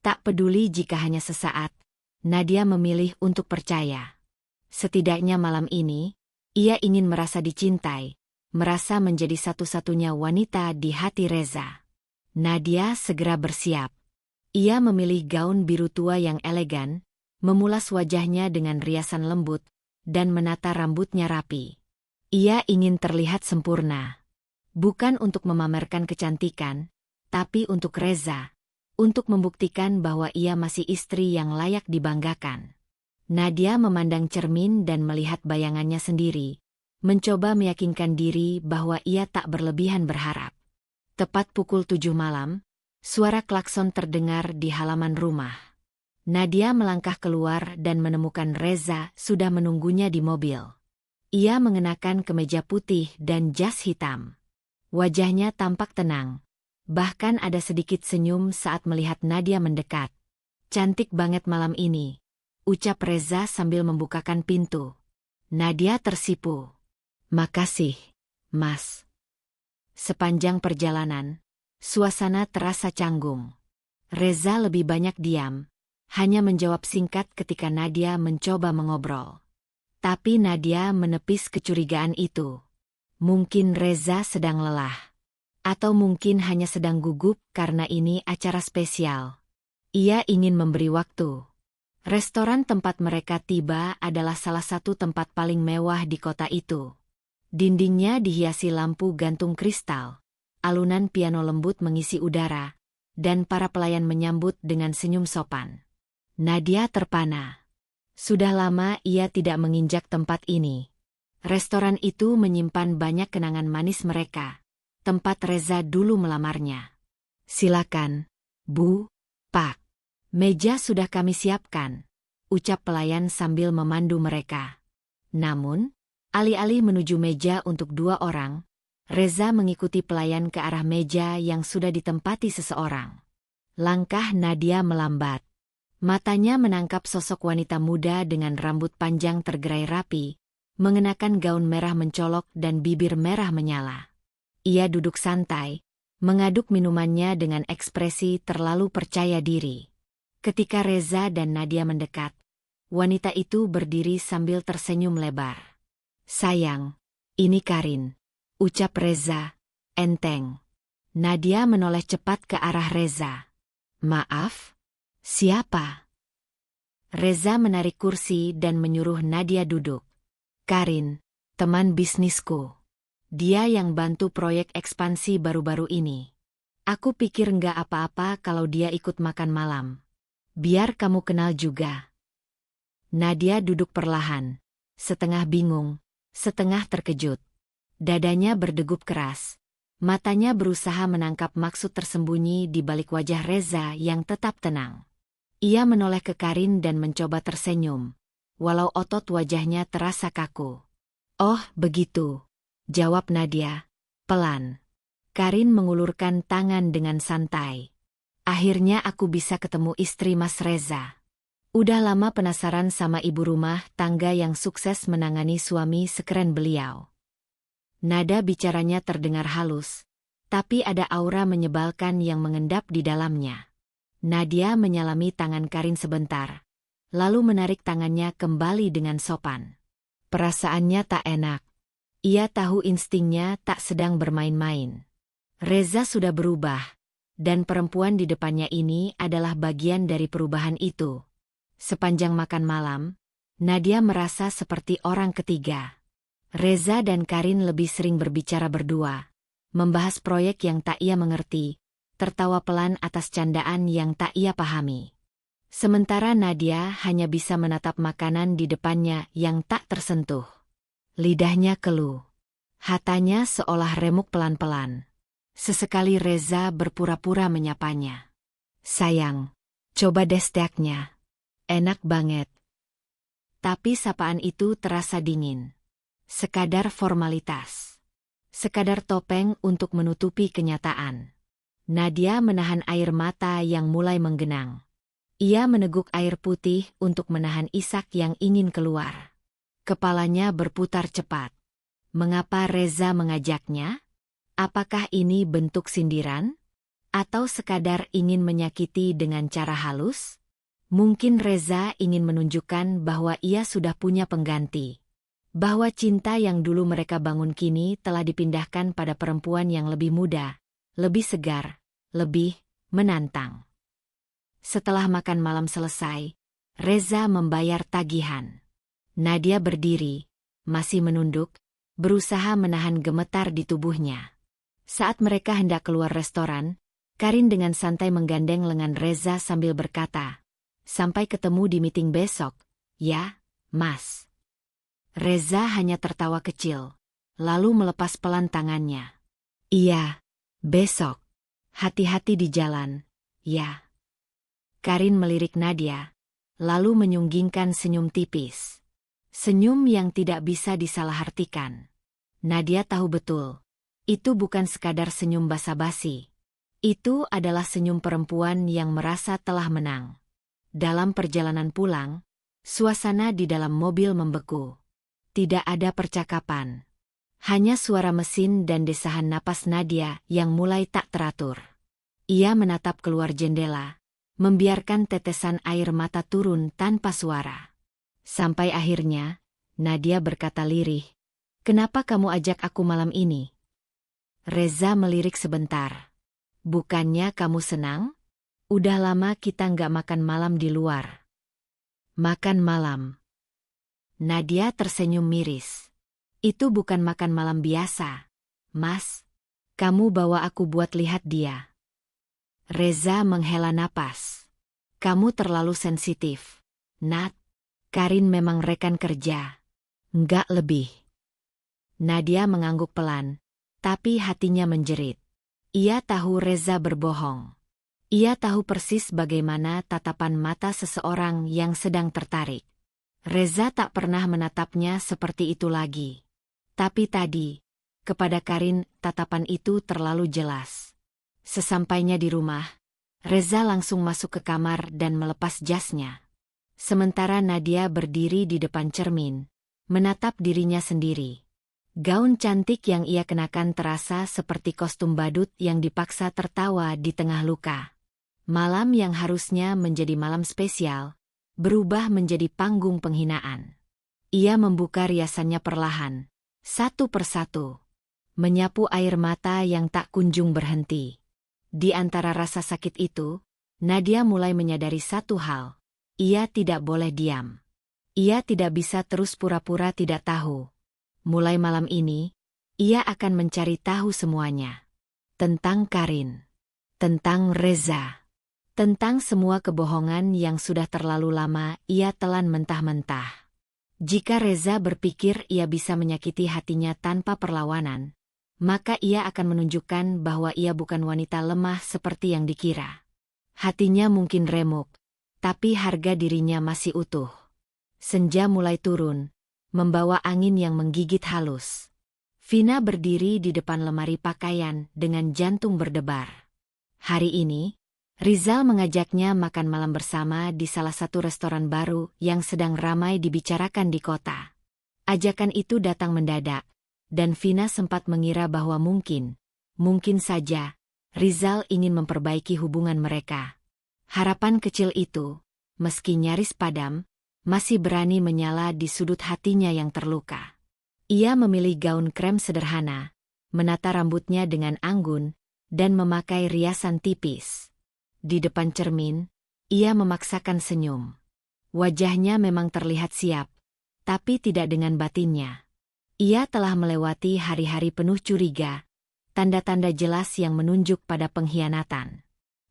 Tak peduli jika hanya sesaat, Nadia memilih untuk percaya. Setidaknya malam ini, ia ingin merasa dicintai, merasa menjadi satu-satunya wanita di hati Reza. Nadia segera bersiap. Ia memilih gaun biru tua yang elegan, memulas wajahnya dengan riasan lembut, dan menata rambutnya rapi. Ia ingin terlihat sempurna. Bukan untuk memamerkan kecantikan, tapi untuk Reza, untuk membuktikan bahwa ia masih istri yang layak dibanggakan. Nadia memandang cermin dan melihat bayangannya sendiri, mencoba meyakinkan diri bahwa ia tak berlebihan berharap. Tepat pukul 7 malam, suara klakson terdengar di halaman rumah. Nadia melangkah keluar dan menemukan Reza sudah menunggunya di mobil. Ia mengenakan kemeja putih dan jas hitam. Wajahnya tampak tenang. Bahkan ada sedikit senyum saat melihat Nadia mendekat. Cantik banget malam ini, ucap Reza sambil membukakan pintu. Nadia tersipu. Makasih, Mas. Sepanjang perjalanan, suasana terasa canggung. Reza lebih banyak diam, hanya menjawab singkat ketika Nadia mencoba mengobrol. Tapi Nadia menepis kecurigaan itu. Mungkin Reza sedang lelah. Atau mungkin hanya sedang gugup karena ini acara spesial. Ia ingin memberi waktu. Restoran tempat mereka tiba adalah salah satu tempat paling mewah di kota itu. Dindingnya dihiasi lampu gantung kristal. Alunan piano lembut mengisi udara. Dan para pelayan menyambut dengan senyum sopan. Nadia terpana. Sudah lama ia tidak menginjak tempat ini. Restoran itu menyimpan banyak kenangan manis mereka. Tempat Reza dulu melamarnya. Silakan, Bu, Pak. Meja sudah kami siapkan, ucap pelayan sambil memandu mereka. Namun, alih-alih menuju meja untuk 2 orang, Reza mengikuti pelayan ke arah meja yang sudah ditempati seseorang. Langkah Nadia melambat. Matanya menangkap sosok wanita muda dengan rambut panjang tergerai rapi, mengenakan gaun merah mencolok dan bibir merah menyala. Ia duduk santai, mengaduk minumannya dengan ekspresi terlalu percaya diri. Ketika Reza dan Nadia mendekat, wanita itu berdiri sambil tersenyum lebar. Sayang, ini Karin, ucap Reza, enteng. Nadia menoleh cepat ke arah Reza. Maaf, siapa? Reza menarik kursi dan menyuruh Nadia duduk. Karin, teman bisnisku. Dia yang bantu proyek ekspansi baru-baru ini. Aku pikir nggak apa-apa kalau dia ikut makan malam. Biar kamu kenal juga. Nadia duduk perlahan, setengah bingung, setengah terkejut. Dadanya berdegup keras. Matanya berusaha menangkap maksud tersembunyi di balik wajah Reza yang tetap tenang. Ia menoleh ke Karin dan mencoba tersenyum, walau otot wajahnya terasa kaku. Oh, begitu, jawab Nadia, pelan. Karin mengulurkan tangan dengan santai. Akhirnya aku bisa ketemu istri Mas Reza. Udah lama penasaran sama ibu rumah tangga yang sukses menangani suami sekeren beliau. Nada bicaranya terdengar halus, tapi ada aura menyebalkan yang mengendap di dalamnya. Nadia menyalami tangan Karin sebentar, lalu menarik tangannya kembali dengan sopan. Perasaannya tak enak. Ia tahu instingnya tak sedang bermain-main. Reza sudah berubah. Dan perempuan di depannya ini adalah bagian dari perubahan itu. Sepanjang makan malam, Nadia merasa seperti orang ketiga. Reza dan Karin lebih sering berbicara berdua, membahas proyek yang tak ia mengerti, tertawa pelan atas candaan yang tak ia pahami. Sementara Nadia hanya bisa menatap makanan di depannya yang tak tersentuh. Lidahnya keluh. Hatanya seolah remuk pelan-pelan. Sesekali Reza berpura-pura menyapanya. Sayang, coba deh steaknya. Enak banget. Tapi sapaan itu terasa dingin. Sekadar formalitas. Sekadar topeng untuk menutupi kenyataan. Nadia menahan air mata yang mulai menggenang. Ia meneguk air putih untuk menahan isak yang ingin keluar. Kepalanya berputar cepat. Mengapa Reza mengajaknya? Apakah ini bentuk sindiran? Atau sekadar ingin menyakiti dengan cara halus? Mungkin Reza ingin menunjukkan bahwa ia sudah punya pengganti. Bahwa cinta yang dulu mereka bangun kini telah dipindahkan pada perempuan yang lebih muda, lebih segar, lebih menantang. Setelah makan malam selesai, Reza membayar tagihan. Nadia berdiri, masih menunduk, berusaha menahan gemetar di tubuhnya. Saat mereka hendak keluar restoran, Karin dengan santai menggandeng lengan Reza sambil berkata, "Sampai ketemu di meeting besok, ya, Mas." Reza hanya tertawa kecil, lalu melepas pelan tangannya. "Iya, besok. Hati-hati di jalan, ya." Karin melirik Nadia, lalu menyunggingkan senyum tipis. Senyum yang tidak bisa disalahartikan. Nadia tahu betul. Itu bukan sekadar senyum basa-basi. Itu adalah senyum perempuan yang merasa telah menang. Dalam perjalanan pulang, suasana di dalam mobil membeku. Tidak ada percakapan. Hanya suara mesin dan desahan napas Nadia yang mulai tak teratur. Ia menatap keluar jendela, membiarkan tetesan air mata turun tanpa suara. Sampai akhirnya, Nadia berkata lirih. Kenapa kamu ajak aku malam ini? Reza melirik sebentar. Bukannya kamu senang? Udah lama kita nggak makan malam di luar. Makan malam. Nadia tersenyum miris. Itu bukan makan malam biasa, Mas. Kamu bawa aku buat lihat dia. Reza menghela napas. Kamu terlalu sensitif, Nat. Karin memang rekan kerja. Nggak lebih. Nadia mengangguk pelan, tapi hatinya menjerit. Ia tahu Reza berbohong. Ia tahu persis bagaimana tatapan mata seseorang yang sedang tertarik. Reza tak pernah menatapnya seperti itu lagi. Tapi tadi, kepada Karin tatapan itu terlalu jelas. Sesampainya di rumah, Reza langsung masuk ke kamar dan melepas jasnya. Sementara Nadia berdiri di depan cermin, menatap dirinya sendiri. Gaun cantik yang ia kenakan terasa seperti kostum badut yang dipaksa tertawa di tengah luka. Malam yang harusnya menjadi malam spesial, berubah menjadi panggung penghinaan. Ia membuka riasannya perlahan, satu persatu, menyapu air mata yang tak kunjung berhenti. Di antara rasa sakit itu, Nadia mulai menyadari satu hal. Ia tidak boleh diam. Ia tidak bisa terus pura-pura tidak tahu. Mulai malam ini, ia akan mencari tahu semuanya. Tentang Karin. Tentang Reza. Tentang semua kebohongan yang sudah terlalu lama ia telan mentah-mentah. Jika Reza berpikir ia bisa menyakiti hatinya tanpa perlawanan, maka ia akan menunjukkan bahwa ia bukan wanita lemah seperti yang dikira. Hatinya mungkin remuk, tapi harga dirinya masih utuh. Senja mulai turun, membawa angin yang menggigit halus. Vina berdiri di depan lemari pakaian dengan jantung berdebar. Hari ini, Rizal mengajaknya makan malam bersama di salah satu restoran baru yang sedang ramai dibicarakan di kota. Ajakan itu datang mendadak, dan Vina sempat mengira bahwa mungkin saja, Rizal ingin memperbaiki hubungan mereka. Harapan kecil itu, meski nyaris padam, masih berani menyala di sudut hatinya yang terluka. Ia memilih gaun krem sederhana, menata rambutnya dengan anggun, dan memakai riasan tipis. Di depan cermin, ia memaksakan senyum. Wajahnya memang terlihat siap, tapi tidak dengan batinnya. Ia telah melewati hari-hari penuh curiga, tanda-tanda jelas yang menunjuk pada pengkhianatan.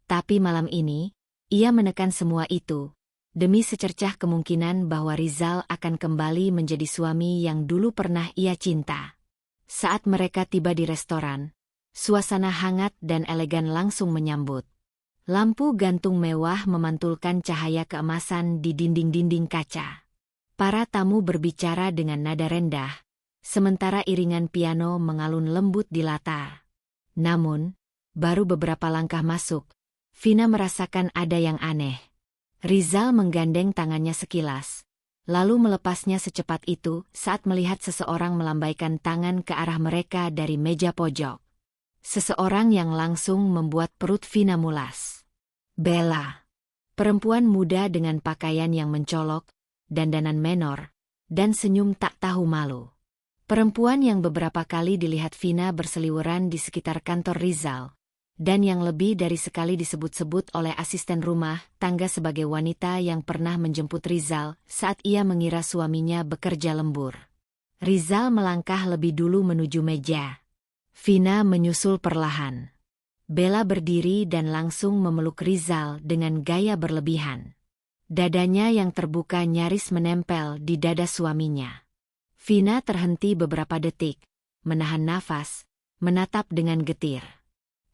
Tapi malam ini, ia menekan semua itu, demi secercah kemungkinan bahwa Rizal akan kembali menjadi suami yang dulu pernah ia cinta. Saat mereka tiba di restoran, suasana hangat dan elegan langsung menyambut. Lampu gantung mewah memantulkan cahaya keemasan di dinding-dinding kaca. Para tamu berbicara dengan nada rendah, sementara iringan piano mengalun lembut di latar. Namun, baru beberapa langkah masuk, Vina merasakan ada yang aneh. Rizal menggandeng tangannya sekilas, lalu melepasnya secepat itu saat melihat seseorang melambaikan tangan ke arah mereka dari meja pojok. Seseorang yang langsung membuat perut Vina mulas. Bella. Perempuan muda dengan pakaian yang mencolok, dandanan menor, dan senyum tak tahu malu. Perempuan yang beberapa kali dilihat Vina berseliweran di sekitar kantor Rizal, dan yang lebih dari sekali disebut-sebut oleh asisten rumah tangga sebagai wanita yang pernah menjemput Rizal saat ia mengira suaminya bekerja lembur. Rizal melangkah lebih dulu menuju meja. Vina menyusul perlahan. Bella berdiri dan langsung memeluk Rizal dengan gaya berlebihan. Dadanya yang terbuka nyaris menempel di dada suaminya. Vina terhenti beberapa detik, menahan nafas, menatap dengan getir.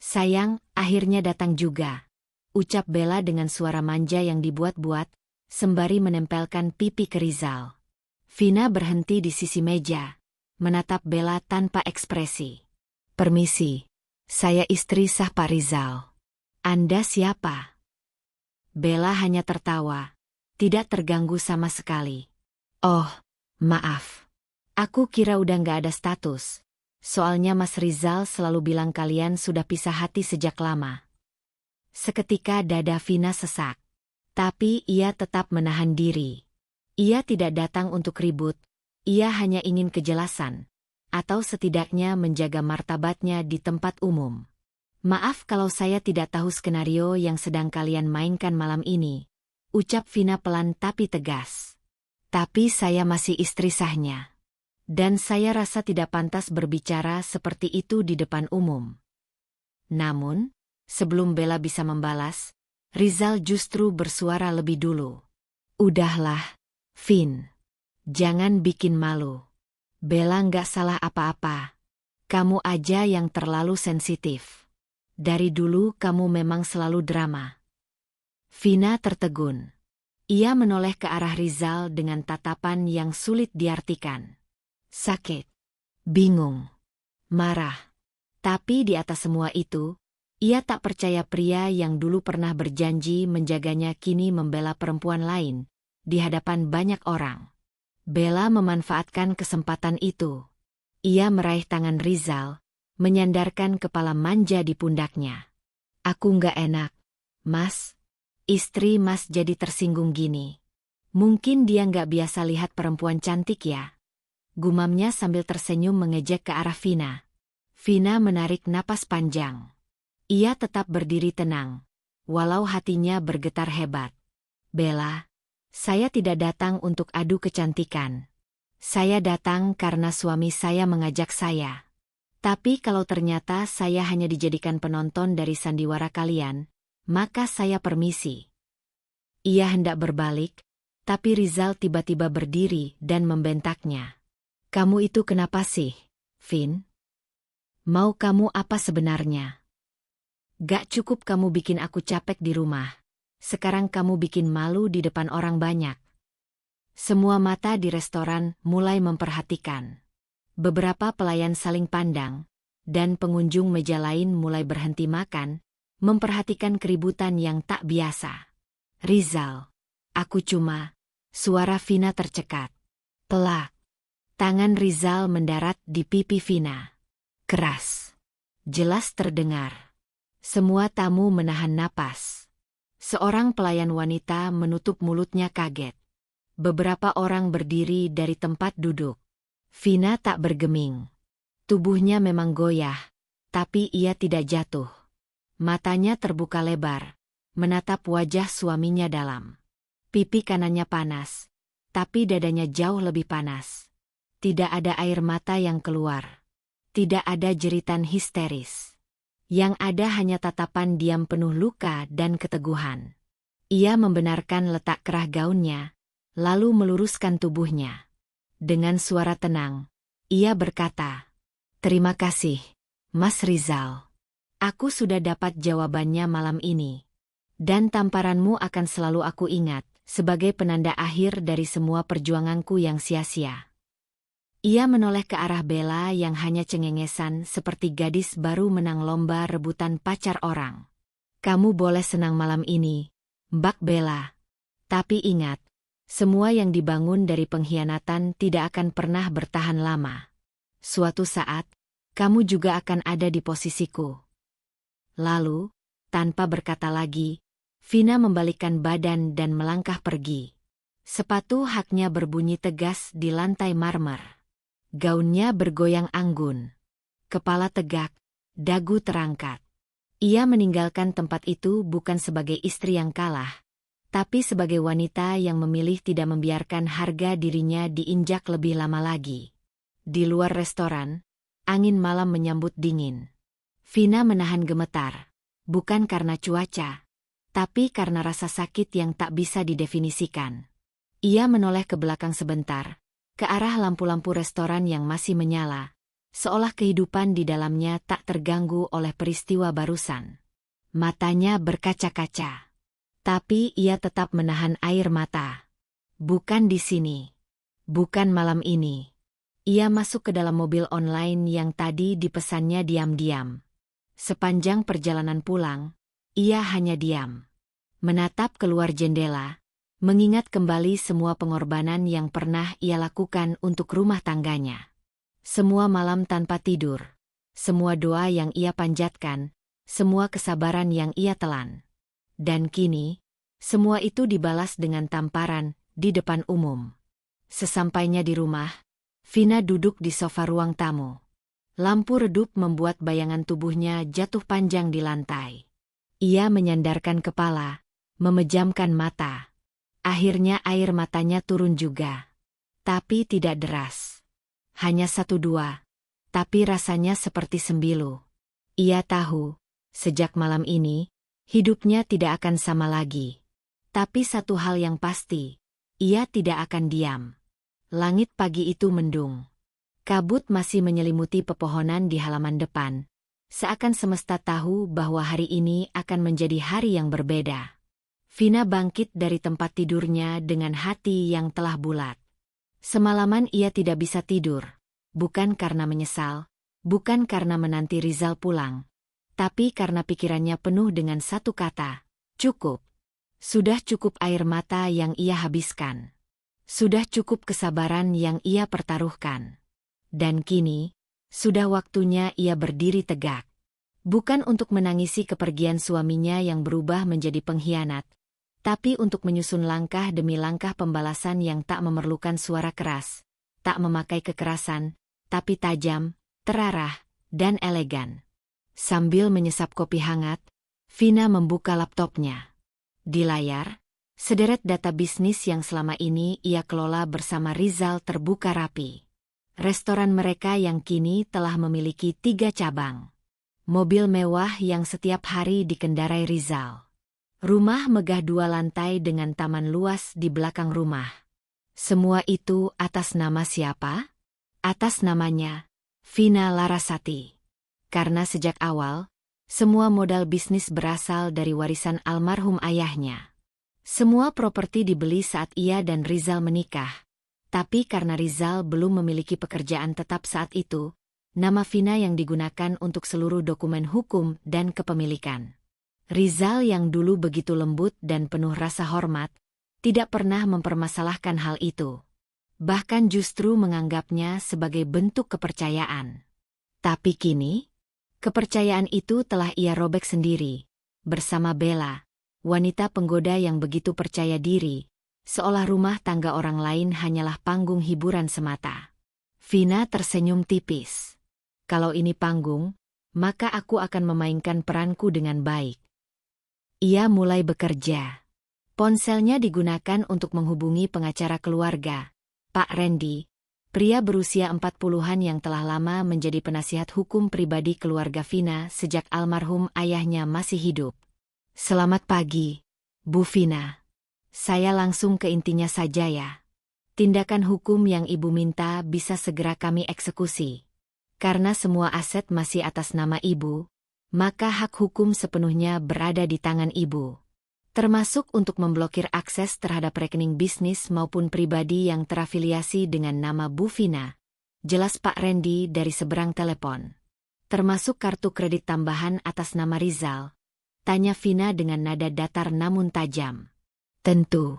Sayang, akhirnya datang juga, ucap Bella dengan suara manja yang dibuat-buat, sembari menempelkan pipi ke Rizal. Vina berhenti di sisi meja, menatap Bella tanpa ekspresi. Permisi, saya istri sah Pak Rizal. Anda siapa? Bella hanya tertawa, tidak terganggu sama sekali. Oh, maaf. Aku kira udah nggak ada status. Soalnya Mas Rizal selalu bilang kalian sudah pisah hati sejak lama. Seketika dada Vina sesak. Tapi ia tetap menahan diri. Ia tidak datang untuk ribut, Ia hanya ingin kejelasan, atau setidaknya menjaga martabatnya di tempat umum. Maaf kalau saya tidak tahu skenario yang sedang kalian mainkan malam ini, ucap Vina pelan tapi tegas. Tapi saya masih istri sahnya. Dan saya rasa tidak pantas berbicara seperti itu di depan umum. Namun, sebelum Bella bisa membalas, Rizal justru bersuara lebih dulu. Udahlah, Vin. Jangan bikin malu. Bella nggak salah apa-apa. Kamu aja yang terlalu sensitif. Dari dulu kamu memang selalu drama. Vina tertegun. Ia menoleh ke arah Rizal dengan tatapan yang sulit diartikan. Sakit. Bingung. Marah. Tapi di atas semua itu, ia tak percaya pria yang dulu pernah berjanji menjaganya kini membela perempuan lain, di hadapan banyak orang. Bella memanfaatkan kesempatan itu. Ia meraih tangan Rizal, menyandarkan kepala manja di pundaknya. Aku nggak enak, Mas. Istri Mas jadi tersinggung gini. Mungkin dia nggak biasa lihat perempuan cantik ya. Gumamnya sambil tersenyum mengejek ke arah Vina. Vina menarik napas panjang. Ia tetap berdiri tenang, walau hatinya bergetar hebat. Bella, saya tidak datang untuk adu kecantikan. Saya datang karena suami saya mengajak saya. Tapi kalau ternyata saya hanya dijadikan penonton dari sandiwara kalian, maka saya permisi. Ia hendak berbalik, tapi Rizal tiba-tiba berdiri dan membentaknya. Kamu itu kenapa sih, Vin? Mau kamu apa sebenarnya? Gak cukup kamu bikin aku capek di rumah. Sekarang kamu bikin malu di depan orang banyak. Semua mata di restoran mulai memperhatikan. Beberapa pelayan saling pandang, dan pengunjung meja lain mulai berhenti makan, memperhatikan keributan yang tak biasa. Rizal, aku cuma, suara Vina tercekat. Pelak. Tangan Rizal mendarat di pipi Vina. Keras. Jelas terdengar. Semua tamu menahan napas. Seorang pelayan wanita menutup mulutnya kaget. Beberapa orang berdiri dari tempat duduk. Vina tak bergeming. Tubuhnya memang goyah, tapi ia tidak jatuh. Matanya terbuka lebar, menatap wajah suaminya dalam. Pipi kanannya panas, tapi dadanya jauh lebih panas. Tidak ada air mata yang keluar. Tidak ada jeritan histeris. Yang ada hanya tatapan diam penuh luka dan keteguhan. Ia membenarkan letak kerah gaunnya, lalu meluruskan tubuhnya. Dengan suara tenang, ia berkata, "Terima kasih, Mas Rizal. Aku sudah dapat jawabannya malam ini. Dan tamparanmu akan selalu aku ingat, sebagai penanda akhir dari semua perjuanganku yang sia-sia." Ia menoleh ke arah Bella yang hanya cengengesan seperti gadis baru menang lomba rebutan pacar orang. Kamu boleh senang malam ini, Mbak Bella. Tapi ingat, semua yang dibangun dari pengkhianatan tidak akan pernah bertahan lama. Suatu saat, kamu juga akan ada di posisiku. Lalu, tanpa berkata lagi, Vina membalikkan badan dan melangkah pergi. Sepatu haknya berbunyi tegas di lantai marmer. Gaunnya bergoyang anggun. Kepala tegak, dagu terangkat. Ia meninggalkan tempat itu bukan sebagai istri yang kalah, tapi sebagai wanita yang memilih tidak membiarkan harga dirinya diinjak lebih lama lagi. Di luar restoran, angin malam menyambut dingin. Vina menahan gemetar, bukan karena cuaca, tapi karena rasa sakit yang tak bisa didefinisikan. Ia menoleh ke belakang sebentar, ke arah lampu-lampu restoran yang masih menyala, seolah kehidupan di dalamnya tak terganggu oleh peristiwa barusan. Matanya berkaca-kaca. Tapi ia tetap menahan air mata. Bukan di sini. Bukan malam ini. Ia masuk ke dalam mobil online yang tadi dipesannya diam-diam. Sepanjang perjalanan pulang, ia hanya diam. Menatap keluar jendela, mengingat kembali semua pengorbanan yang pernah ia lakukan untuk rumah tangganya. Semua malam tanpa tidur. Semua doa yang ia panjatkan, semua kesabaran yang ia telan. Dan kini, semua itu dibalas dengan tamparan di depan umum. Sesampainya di rumah, Vina duduk di sofa ruang tamu. Lampu redup membuat bayangan tubuhnya jatuh panjang di lantai. Ia menyandarkan kepala, memejamkan mata. Akhirnya air matanya turun juga. Tapi tidak deras. Hanya 1-2. Tapi rasanya seperti sembilu. Ia tahu, sejak malam ini, hidupnya tidak akan sama lagi. Tapi satu hal yang pasti, ia tidak akan diam. Langit pagi itu mendung. Kabut masih menyelimuti pepohonan di halaman depan. Seakan semesta tahu bahwa hari ini akan menjadi hari yang berbeda. Vina bangkit dari tempat tidurnya dengan hati yang telah bulat. Semalaman ia tidak bisa tidur. Bukan karena menyesal, bukan karena menanti Rizal pulang. Tapi karena pikirannya penuh dengan satu kata, cukup. Sudah cukup air mata yang ia habiskan. Sudah cukup kesabaran yang ia pertaruhkan. Dan kini, sudah waktunya ia berdiri tegak. Bukan untuk menangisi kepergian suaminya yang berubah menjadi pengkhianat, tapi untuk menyusun langkah demi langkah pembalasan yang tak memerlukan suara keras, tak memakai kekerasan, tapi tajam, terarah, dan elegan. Sambil menyesap kopi hangat, Vina membuka laptopnya. Di layar, sederet data bisnis yang selama ini ia kelola bersama Rizal terbuka rapi. Restoran mereka yang kini telah memiliki 3 cabang. Mobil mewah yang setiap hari dikendarai Rizal. Rumah megah 2 lantai dengan taman luas di belakang rumah. Semua itu atas nama siapa? Atas namanya, Vina Larasati. Karena sejak awal, semua modal bisnis berasal dari warisan almarhum ayahnya. Semua properti dibeli saat ia dan Rizal menikah. Tapi karena Rizal belum memiliki pekerjaan tetap saat itu, nama Vina yang digunakan untuk seluruh dokumen hukum dan kepemilikan. Rizal yang dulu begitu lembut dan penuh rasa hormat, tidak pernah mempermasalahkan hal itu. Bahkan justru menganggapnya sebagai bentuk kepercayaan. Tapi kini, kepercayaan itu telah ia robek sendiri, bersama Bella, wanita penggoda yang begitu percaya diri, seolah rumah tangga orang lain hanyalah panggung hiburan semata. Vina tersenyum tipis. Kalau ini panggung, maka aku akan memainkan peranku dengan baik. Ia mulai bekerja. Ponselnya digunakan untuk menghubungi pengacara keluarga, Pak Randy, pria berusia 40-an yang telah lama menjadi penasihat hukum pribadi keluarga Vina sejak almarhum ayahnya masih hidup. Selamat pagi, Bu Vina. Saya langsung ke intinya saja ya. Tindakan hukum yang Ibu minta bisa segera kami eksekusi. Karena semua aset masih atas nama Ibu, maka hak hukum sepenuhnya berada di tangan Ibu. Termasuk untuk memblokir akses terhadap rekening bisnis maupun pribadi yang terafiliasi dengan nama Bu Vina. Jelas Pak Randy dari seberang telepon. Termasuk kartu kredit tambahan atas nama Rizal. Tanya Vina dengan nada datar namun tajam. Tentu.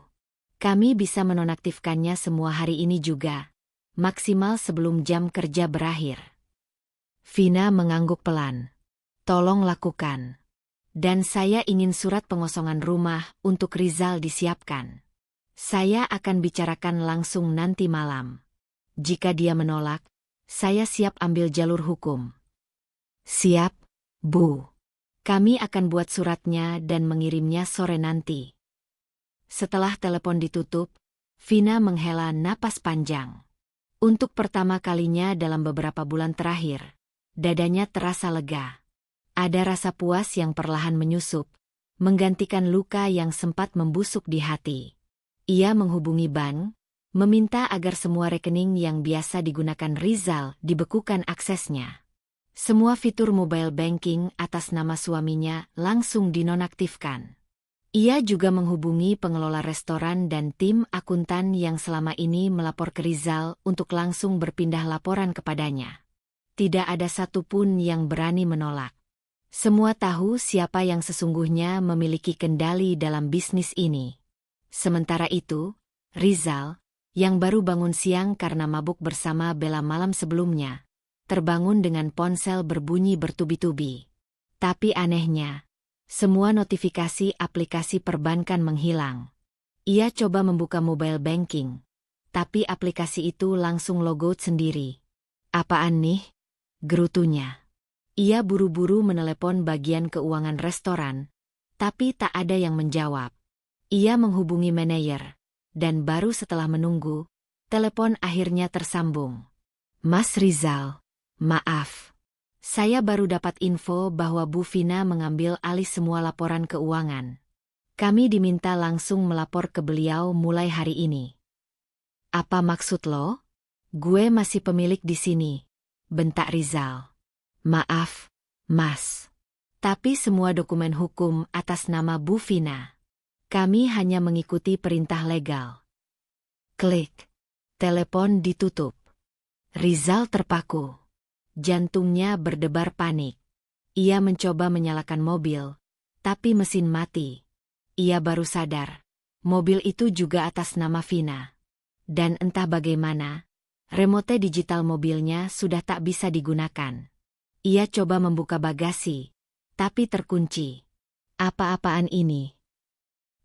Kami bisa menonaktifkannya semua hari ini juga. Maksimal sebelum jam kerja berakhir. Vina mengangguk pelan. Tolong lakukan. Dan saya ingin surat pengosongan rumah untuk Rizal disiapkan. Saya akan bicarakan langsung nanti malam. Jika dia menolak, saya siap ambil jalur hukum. Siap, Bu. Kami akan buat suratnya dan mengirimnya sore nanti. Setelah telepon ditutup, Vina menghela napas panjang. Untuk pertama kalinya dalam beberapa bulan terakhir, dadanya terasa lega. Ada rasa puas yang perlahan menyusup, menggantikan luka yang sempat membusuk di hati. Ia menghubungi bank, meminta agar semua rekening yang biasa digunakan Rizal dibekukan aksesnya. Semua fitur mobile banking atas nama suaminya langsung dinonaktifkan. Ia juga menghubungi pengelola restoran dan tim akuntan yang selama ini melapor ke Rizal untuk langsung berpindah laporan kepadanya. Tidak ada satupun yang berani menolak. Semua tahu siapa yang sesungguhnya memiliki kendali dalam bisnis ini. Sementara itu, Rizal, yang baru bangun siang karena mabuk bersama Bella malam sebelumnya, terbangun dengan ponsel berbunyi bertubi-tubi. Tapi anehnya, semua notifikasi aplikasi perbankan menghilang. Ia coba membuka mobile banking, tapi aplikasi itu langsung logout sendiri. Apaan nih? Gerutunya. Ia buru-buru menelepon bagian keuangan restoran, tapi tak ada yang menjawab. Ia menghubungi manajer, dan baru setelah menunggu, telepon akhirnya tersambung. Mas Rizal, maaf. Saya baru dapat info bahwa Bu Vina mengambil alih semua laporan keuangan. Kami diminta langsung melapor ke beliau mulai hari ini. Apa maksud lo? Gue masih pemilik di sini, bentak Rizal. Maaf, Mas. Tapi semua dokumen hukum atas nama Bu Vina. Kami hanya mengikuti perintah legal. Klik. Telepon ditutup. Rizal terpaku. Jantungnya berdebar panik. Ia mencoba menyalakan mobil, tapi mesin mati. Ia baru sadar, mobil itu juga atas nama Vina. Dan entah bagaimana, remote digital mobilnya sudah tak bisa digunakan. Ia coba membuka bagasi, tapi terkunci. Apa-apaan ini?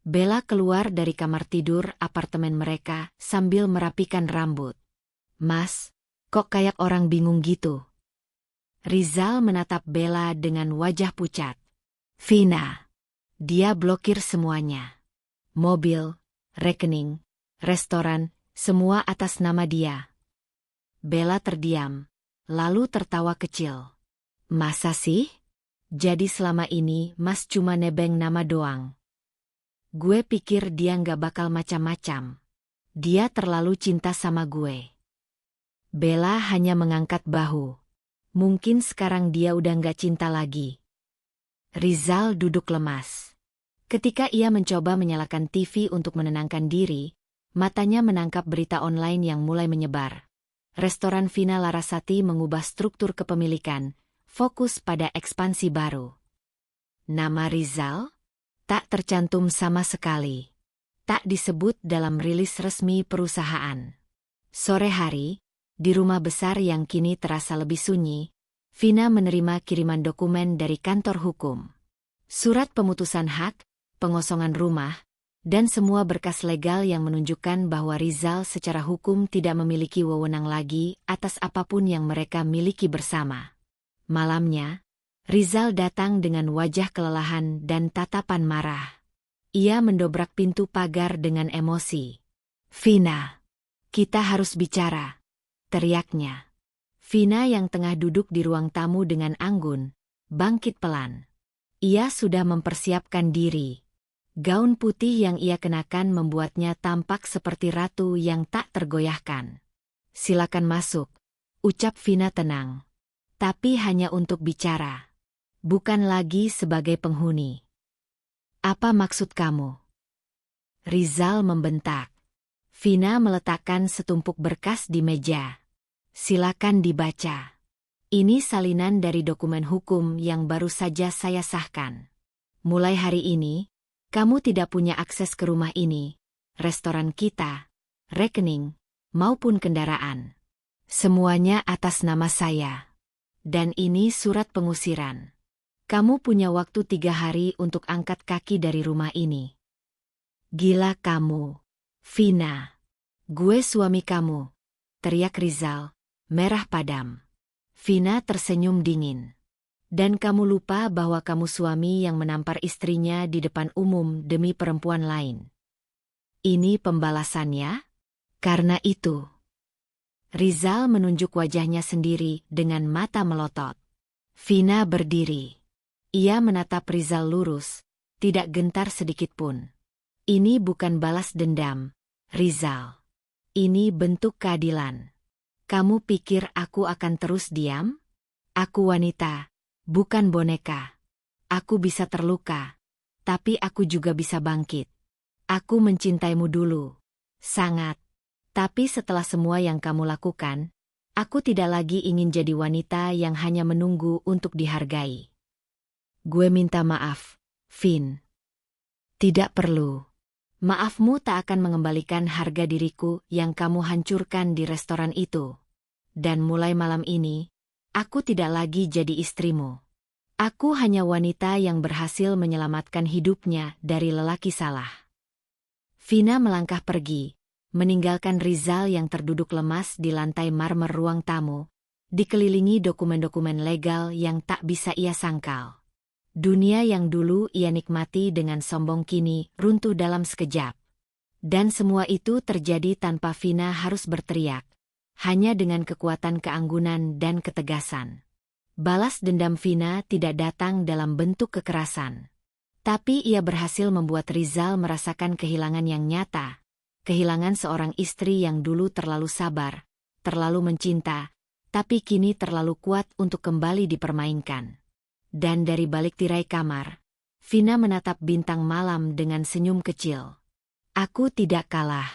Bella keluar dari kamar tidur apartemen mereka sambil merapikan rambut. Mas, kok kayak orang bingung gitu? Rizal menatap Bella dengan wajah pucat. Vina. Dia blokir semuanya. Mobil, rekening, restoran, semua atas nama dia. Bella terdiam, lalu tertawa kecil. Masa sih? Jadi selama ini Mas cuma nebeng nama doang. Gue pikir dia nggak bakal macam-macam. Dia terlalu cinta sama gue. Bella hanya mengangkat bahu. Mungkin sekarang dia udah nggak cinta lagi. Rizal duduk lemas. Ketika ia mencoba menyalakan TV untuk menenangkan diri, matanya menangkap berita online yang mulai menyebar. Restoran Vina Larasati mengubah struktur kepemilikan, fokus pada ekspansi baru. Nama Rizal? Tak tercantum sama sekali. Tak disebut dalam rilis resmi perusahaan. Sore hari, di rumah besar yang kini terasa lebih sunyi, Vina menerima kiriman dokumen dari kantor hukum. Surat pemutusan hak, pengosongan rumah, dan semua berkas legal yang menunjukkan bahwa Rizal secara hukum tidak memiliki wewenang lagi atas apapun yang mereka miliki bersama. Malamnya, Rizal datang dengan wajah kelelahan dan tatapan marah. Ia mendobrak pintu pagar dengan emosi. Vina, kita harus bicara, teriaknya. Vina yang tengah duduk di ruang tamu dengan anggun, bangkit pelan. Ia sudah mempersiapkan diri. Gaun putih yang ia kenakan membuatnya tampak seperti ratu yang tak tergoyahkan. Silakan masuk, ucap Vina tenang. Tapi hanya untuk bicara. Bukan lagi sebagai penghuni. Apa maksud kamu? Rizal membentak. Vina meletakkan setumpuk berkas di meja. Silakan dibaca. Ini salinan dari dokumen hukum yang baru saja saya sahkan. Mulai hari ini, kamu tidak punya akses ke rumah ini, restoran kita, rekening, maupun kendaraan. Semuanya atas nama saya. Dan ini surat pengusiran. Kamu punya waktu 3 hari untuk angkat kaki dari rumah ini. Gila kamu, Vina. Gue suami kamu, teriak Rizal, merah padam. Vina tersenyum dingin. Dan kamu lupa bahwa kamu suami yang menampar istrinya di depan umum demi perempuan lain. Ini pembalasannya? Karena itu. Rizal menunjuk wajahnya sendiri dengan mata melotot. Vina berdiri. Ia menatap Rizal lurus, tidak gentar sedikitpun. Ini bukan balas dendam, Rizal. Ini bentuk keadilan. Kamu pikir aku akan terus diam? Aku wanita, bukan boneka. Aku bisa terluka, tapi aku juga bisa bangkit. Aku mencintaimu dulu. Sangat. Tapi setelah semua yang kamu lakukan, aku tidak lagi ingin jadi wanita yang hanya menunggu untuk dihargai. Gue minta maaf, Vin. Tidak perlu. Maafmu tak akan mengembalikan harga diriku yang kamu hancurkan di restoran itu. Dan mulai malam ini, aku tidak lagi jadi istrimu. Aku hanya wanita yang berhasil menyelamatkan hidupnya dari lelaki salah. Vina melangkah pergi, meninggalkan Rizal yang terduduk lemas di lantai marmer ruang tamu, dikelilingi dokumen-dokumen legal yang tak bisa ia sangkal. Dunia yang dulu ia nikmati dengan sombong kini runtuh dalam sekejap. Dan semua itu terjadi tanpa Vina harus berteriak, hanya dengan kekuatan keanggunan dan ketegasan. Balas dendam Vina tidak datang dalam bentuk kekerasan. Tapi ia berhasil membuat Rizal merasakan kehilangan yang nyata, kehilangan seorang istri yang dulu terlalu sabar, terlalu mencinta, tapi kini terlalu kuat untuk kembali dipermainkan. Dan dari balik tirai kamar, Vina menatap bintang malam dengan senyum kecil. Aku tidak kalah.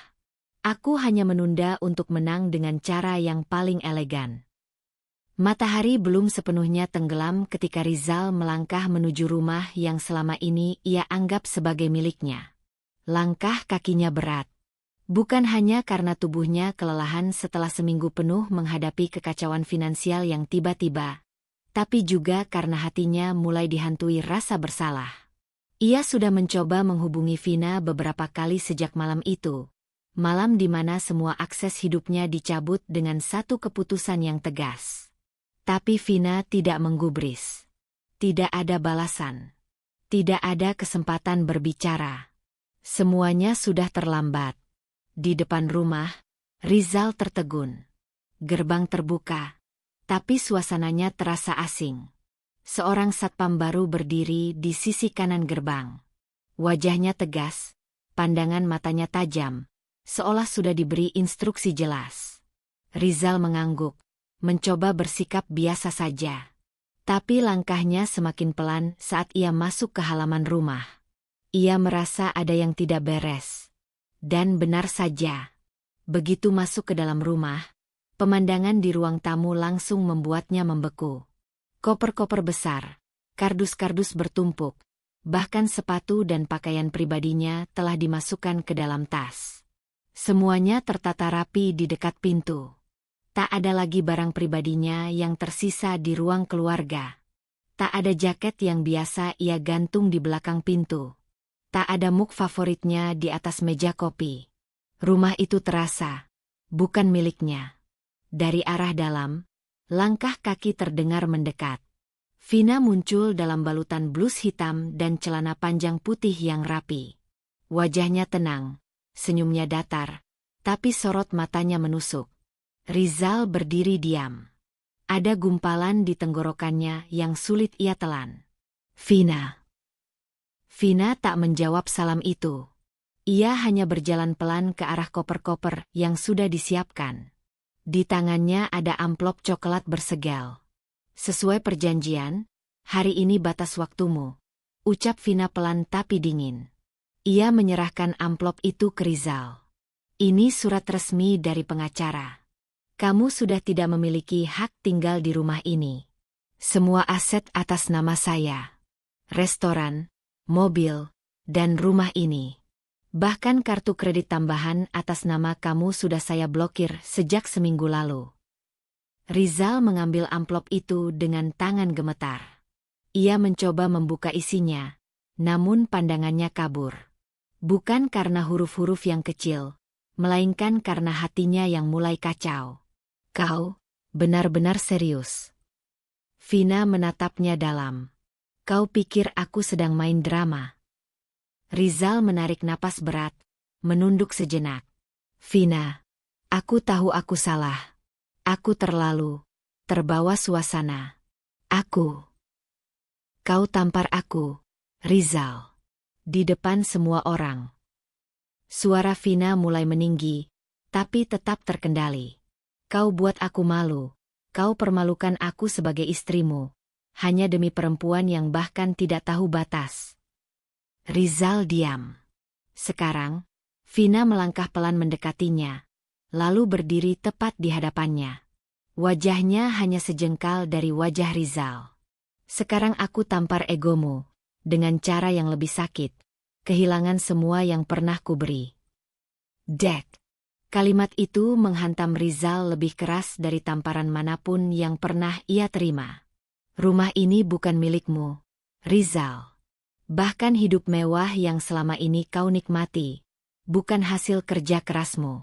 Aku hanya menunda untuk menang dengan cara yang paling elegan. Matahari belum sepenuhnya tenggelam ketika Rizal melangkah menuju rumah yang selama ini ia anggap sebagai miliknya. Langkah kakinya berat. Bukan hanya karena tubuhnya kelelahan setelah seminggu penuh menghadapi kekacauan finansial yang tiba-tiba, tapi juga karena hatinya mulai dihantui rasa bersalah. Ia sudah mencoba menghubungi Vina beberapa kali sejak malam itu, malam di mana semua akses hidupnya dicabut dengan satu keputusan yang tegas. Tapi Vina tidak menggubris. Tidak ada balasan. Tidak ada kesempatan berbicara. Semuanya sudah terlambat. Di depan rumah, Rizal tertegun. Gerbang terbuka. Tapi suasananya terasa asing. Seorang satpam baru berdiri di sisi kanan gerbang. Wajahnya tegas, pandangan matanya tajam, seolah sudah diberi instruksi jelas. Rizal mengangguk, mencoba bersikap biasa saja. Tapi langkahnya semakin pelan saat ia masuk ke halaman rumah. Ia merasa ada yang tidak beres. Dan benar saja. Begitu masuk ke dalam rumah, pemandangan di ruang tamu langsung membuatnya membeku. Koper-koper besar, kardus-kardus bertumpuk, bahkan sepatu dan pakaian pribadinya telah dimasukkan ke dalam tas. Semuanya tertata rapi di dekat pintu. Tak ada lagi barang pribadinya yang tersisa di ruang keluarga. Tak ada jaket yang biasa ia gantung di belakang pintu. Tak ada mug favoritnya di atas meja kopi. Rumah itu terasa, bukan miliknya. Dari arah dalam, langkah kaki terdengar mendekat. Vina muncul dalam balutan blus hitam dan celana panjang putih yang rapi. Wajahnya tenang, senyumnya datar, tapi sorot matanya menusuk. Rizal berdiri diam. Ada gumpalan di tenggorokannya yang sulit ia telan. Vina. Vina tak menjawab salam itu. Ia hanya berjalan pelan ke arah koper-koper yang sudah disiapkan. Di tangannya ada amplop coklat bersegel. Sesuai perjanjian, hari ini batas waktumu, ucap Vina pelan tapi dingin. Ia menyerahkan amplop itu ke Rizal. Ini surat resmi dari pengacara. Kamu sudah tidak memiliki hak tinggal di rumah ini. Semua aset atas nama saya. Restoran, mobil, dan rumah ini. Bahkan kartu kredit tambahan atas nama kamu sudah saya blokir sejak seminggu lalu. Rizal mengambil amplop itu dengan tangan gemetar. Ia mencoba membuka isinya, namun pandangannya kabur. Bukan karena huruf-huruf yang kecil, melainkan karena hatinya yang mulai kacau. Kau benar-benar serius. Vina menatapnya dalam. Kau pikir aku sedang main drama? Rizal menarik napas berat, menunduk sejenak. Vina, aku tahu aku salah. Aku terbawa suasana. Kau tampar aku, Rizal. Di depan semua orang. Suara Vina mulai meninggi, tapi tetap terkendali. Kau buat aku malu. Kau permalukan aku sebagai istrimu. Hanya demi perempuan yang bahkan tidak tahu batas. Rizal diam. Sekarang, Vina melangkah pelan mendekatinya, lalu berdiri tepat di hadapannya. Wajahnya hanya sejengkal dari wajah Rizal. Sekarang aku tampar egomu, dengan cara yang lebih sakit, kehilangan semua yang pernah kuberi. Dek. Kalimat itu menghantam Rizal lebih keras dari tamparan manapun yang pernah ia terima. Rumah ini bukan milikmu, Rizal. Bahkan hidup mewah yang selama ini kau nikmati, bukan hasil kerja kerasmu.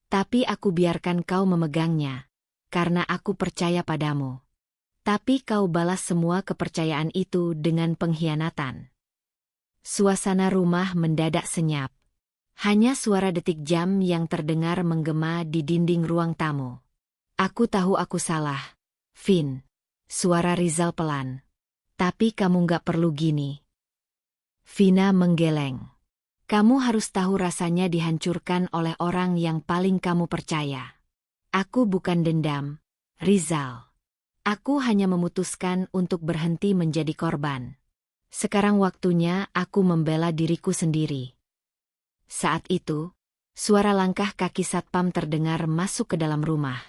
Tapi aku biarkan kau memegangnya, karena aku percaya padamu. Tapi kau balas semua kepercayaan itu dengan pengkhianatan. Suasana rumah mendadak senyap. Hanya suara detik jam yang terdengar menggema di dinding ruang tamu. Aku tahu aku salah, Vin. Suara Rizal pelan. Tapi kamu gak perlu gini. Vina menggeleng. Kamu harus tahu rasanya dihancurkan oleh orang yang paling kamu percaya. Aku bukan dendam, Rizal. Aku hanya memutuskan untuk berhenti menjadi korban. Sekarang waktunya aku membela diriku sendiri. Saat itu, suara langkah kaki satpam terdengar masuk ke dalam rumah.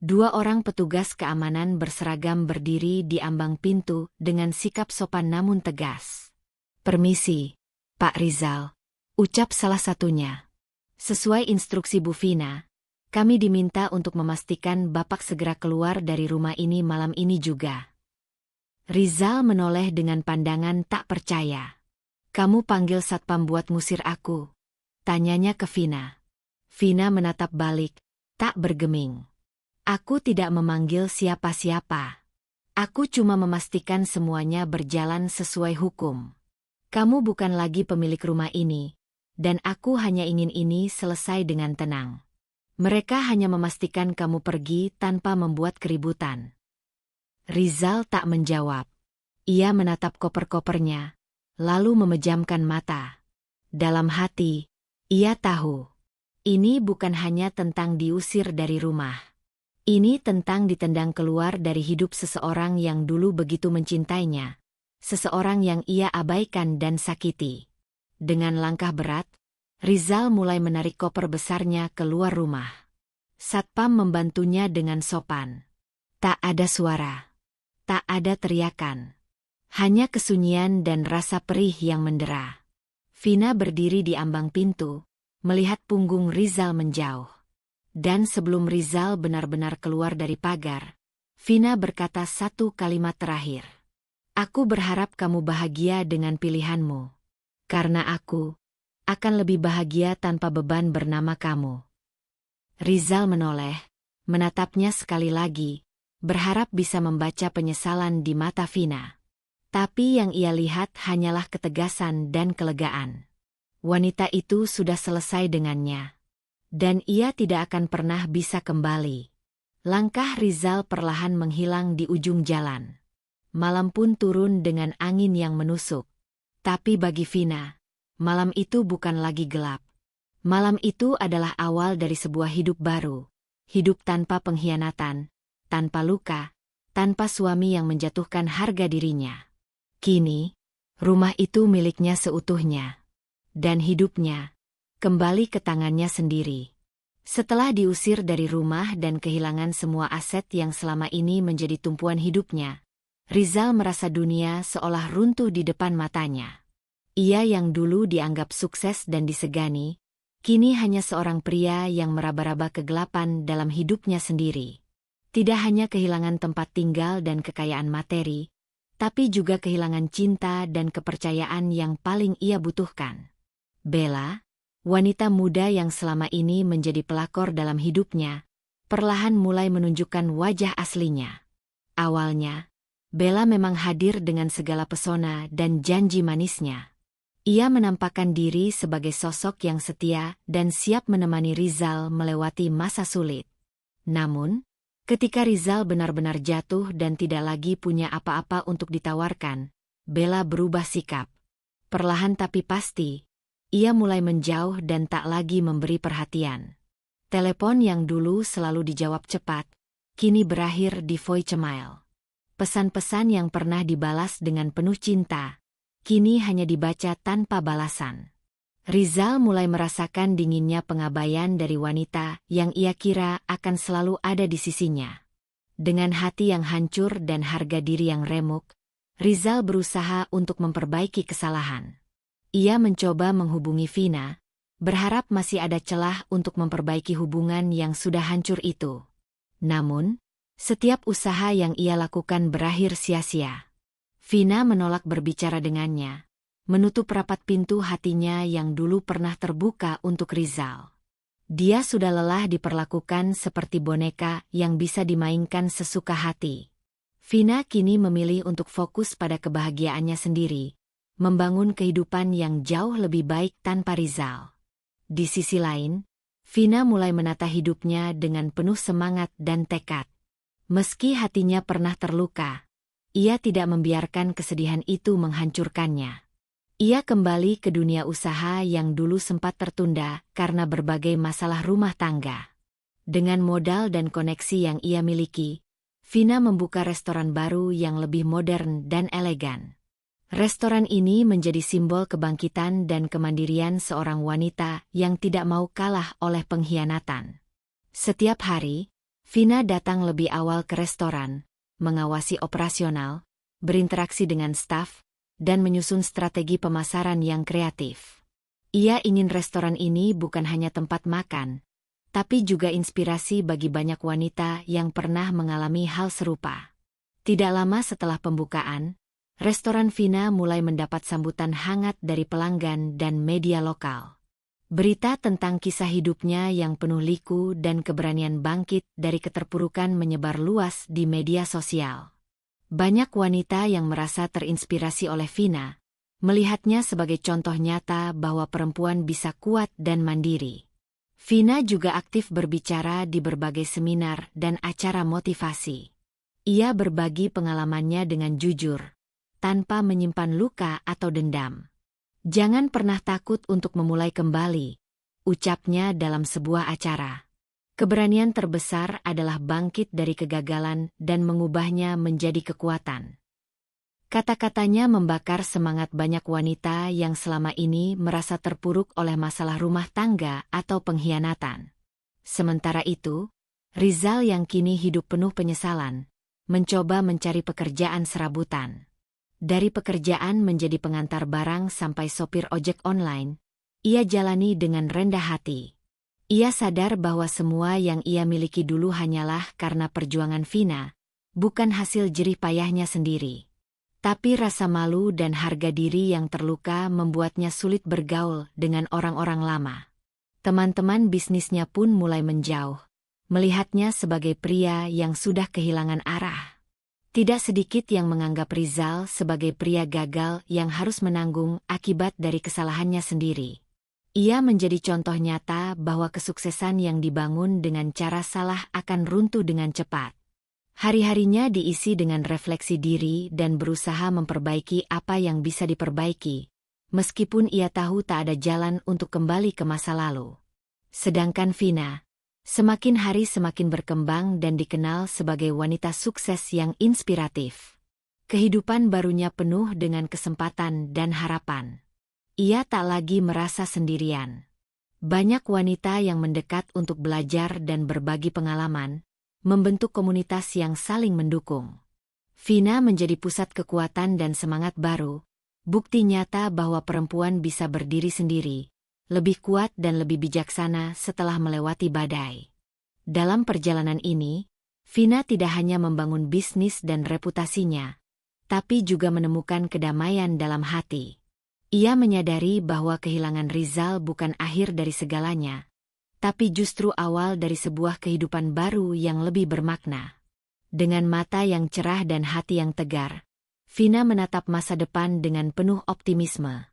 2 orang petugas keamanan berseragam berdiri di ambang pintu dengan sikap sopan namun tegas. "Permisi, Pak Rizal," ucap salah satunya. "Sesuai instruksi Bu Vina, kami diminta untuk memastikan Bapak segera keluar dari rumah ini malam ini juga." Rizal menoleh dengan pandangan tak percaya. "Kamu panggil satpam buat ngusir aku?" tanyanya ke Vina. Vina menatap balik, tak bergeming. "Aku tidak memanggil siapa-siapa. Aku cuma memastikan semuanya berjalan sesuai hukum. Kamu bukan lagi pemilik rumah ini, dan aku hanya ingin ini selesai dengan tenang. Mereka hanya memastikan kamu pergi tanpa membuat keributan." Rizal tak menjawab. Ia menatap koper-kopernya, lalu memejamkan mata. Dalam hati, ia tahu. Ini bukan hanya tentang diusir dari rumah. Ini tentang ditendang keluar dari hidup seseorang yang dulu begitu mencintainya. Seseorang yang ia abaikan dan sakiti. Dengan langkah berat, Rizal mulai menarik koper besarnya keluar rumah. Satpam membantunya dengan sopan. Tak ada suara. Tak ada teriakan. Hanya kesunyian dan rasa perih yang mendera. Vina berdiri di ambang pintu, melihat punggung Rizal menjauh. Dan sebelum Rizal benar-benar keluar dari pagar, Vina berkata satu kalimat terakhir. "Aku berharap kamu bahagia dengan pilihanmu. Karena aku akan lebih bahagia tanpa beban bernama kamu." Rizal menoleh, menatapnya sekali lagi, berharap bisa membaca penyesalan di mata Vina. Tapi yang ia lihat hanyalah ketegasan dan kelegaan. Wanita itu sudah selesai dengannya. Dan ia tidak akan pernah bisa kembali. Langkah Rizal perlahan menghilang di ujung jalan. Malam pun turun dengan angin yang menusuk. Tapi bagi Vina, malam itu bukan lagi gelap. Malam itu adalah awal dari sebuah hidup baru. Hidup tanpa pengkhianatan, tanpa luka, tanpa suami yang menjatuhkan harga dirinya. Kini, rumah itu miliknya seutuhnya. Dan hidupnya kembali ke tangannya sendiri. Setelah diusir dari rumah dan kehilangan semua aset yang selama ini menjadi tumpuan hidupnya, Rizal merasa dunia seolah runtuh di depan matanya. Ia yang dulu dianggap sukses dan disegani, kini hanya seorang pria yang meraba-raba kegelapan dalam hidupnya sendiri. Tidak hanya kehilangan tempat tinggal dan kekayaan materi, tapi juga kehilangan cinta dan kepercayaan yang paling ia butuhkan. Bella, wanita muda yang selama ini menjadi pelakor dalam hidupnya, perlahan mulai menunjukkan wajah aslinya. Awalnya, Bella memang hadir dengan segala pesona dan janji manisnya. Ia menampakkan diri sebagai sosok yang setia dan siap menemani Rizal melewati masa sulit. Namun, ketika Rizal benar-benar jatuh dan tidak lagi punya apa-apa untuk ditawarkan, Bella berubah sikap. Perlahan tapi pasti, ia mulai menjauh dan tak lagi memberi perhatian. Telepon yang dulu selalu dijawab cepat, kini berakhir di voicemail. Pesan-pesan yang pernah dibalas dengan penuh cinta, kini hanya dibaca tanpa balasan. Rizal mulai merasakan dinginnya pengabaian dari wanita yang ia kira akan selalu ada di sisinya. Dengan hati yang hancur dan harga diri yang remuk, Rizal berusaha untuk memperbaiki kesalahan. Ia mencoba menghubungi Vina, berharap masih ada celah untuk memperbaiki hubungan yang sudah hancur itu. Namun, setiap usaha yang ia lakukan berakhir sia-sia. Vina menolak berbicara dengannya, menutup rapat pintu hatinya yang dulu pernah terbuka untuk Rizal. Dia sudah lelah diperlakukan seperti boneka yang bisa dimainkan sesuka hati. Vina kini memilih untuk fokus pada kebahagiaannya sendiri, membangun kehidupan yang jauh lebih baik tanpa Rizal. Di sisi lain, Vina mulai menata hidupnya dengan penuh semangat dan tekad. Meski hatinya pernah terluka, ia tidak membiarkan kesedihan itu menghancurkannya. Ia kembali ke dunia usaha yang dulu sempat tertunda karena berbagai masalah rumah tangga. Dengan modal dan koneksi yang ia miliki, Vina membuka restoran baru yang lebih modern dan elegan. Restoran ini menjadi simbol kebangkitan dan kemandirian seorang wanita yang tidak mau kalah oleh pengkhianatan. Setiap hari, Vina datang lebih awal ke restoran, mengawasi operasional, berinteraksi dengan staf, dan menyusun strategi pemasaran yang kreatif. Ia ingin restoran ini bukan hanya tempat makan, tapi juga inspirasi bagi banyak wanita yang pernah mengalami hal serupa. Tidak lama setelah pembukaan, restoran Vina mulai mendapat sambutan hangat dari pelanggan dan media lokal. Berita tentang kisah hidupnya yang penuh liku dan keberanian bangkit dari keterpurukan menyebar luas di media sosial. Banyak wanita yang merasa terinspirasi oleh Vina, melihatnya sebagai contoh nyata bahwa perempuan bisa kuat dan mandiri. Vina juga aktif berbicara di berbagai seminar dan acara motivasi. Ia berbagi pengalamannya dengan jujur, tanpa menyimpan luka atau dendam. Jangan pernah takut untuk memulai kembali, ucapnya dalam sebuah acara. Keberanian terbesar adalah bangkit dari kegagalan dan mengubahnya menjadi kekuatan. Kata-katanya membakar semangat banyak wanita yang selama ini merasa terpuruk oleh masalah rumah tangga atau pengkhianatan. Sementara itu, Rizal yang kini hidup penuh penyesalan, mencoba mencari pekerjaan serabutan. Dari pekerjaan menjadi pengantar barang sampai sopir ojek online, ia jalani dengan rendah hati. Ia sadar bahwa semua yang ia miliki dulu hanyalah karena perjuangan Vina, bukan hasil jerih payahnya sendiri. Tapi rasa malu dan harga diri yang terluka membuatnya sulit bergaul dengan orang-orang lama. Teman-teman bisnisnya pun mulai menjauh, melihatnya sebagai pria yang sudah kehilangan arah. Tidak sedikit yang menganggap Rizal sebagai pria gagal yang harus menanggung akibat dari kesalahannya sendiri. Ia menjadi contoh nyata bahwa kesuksesan yang dibangun dengan cara salah akan runtuh dengan cepat. Hari-harinya diisi dengan refleksi diri dan berusaha memperbaiki apa yang bisa diperbaiki, meskipun ia tahu tak ada jalan untuk kembali ke masa lalu. Sedangkan Vina, semakin hari semakin berkembang dan dikenal sebagai wanita sukses yang inspiratif. Kehidupan barunya penuh dengan kesempatan dan harapan. Ia tak lagi merasa sendirian. Banyak wanita yang mendekat untuk belajar dan berbagi pengalaman, membentuk komunitas yang saling mendukung. Vina menjadi pusat kekuatan dan semangat baru, bukti nyata bahwa perempuan bisa berdiri sendiri, lebih kuat dan lebih bijaksana setelah melewati badai. Dalam perjalanan ini, Vina tidak hanya membangun bisnis dan reputasinya, tapi juga menemukan kedamaian dalam hati. Ia menyadari bahwa kehilangan Rizal bukan akhir dari segalanya, tapi justru awal dari sebuah kehidupan baru yang lebih bermakna. Dengan mata yang cerah dan hati yang tegar, Vina menatap masa depan dengan penuh optimisme.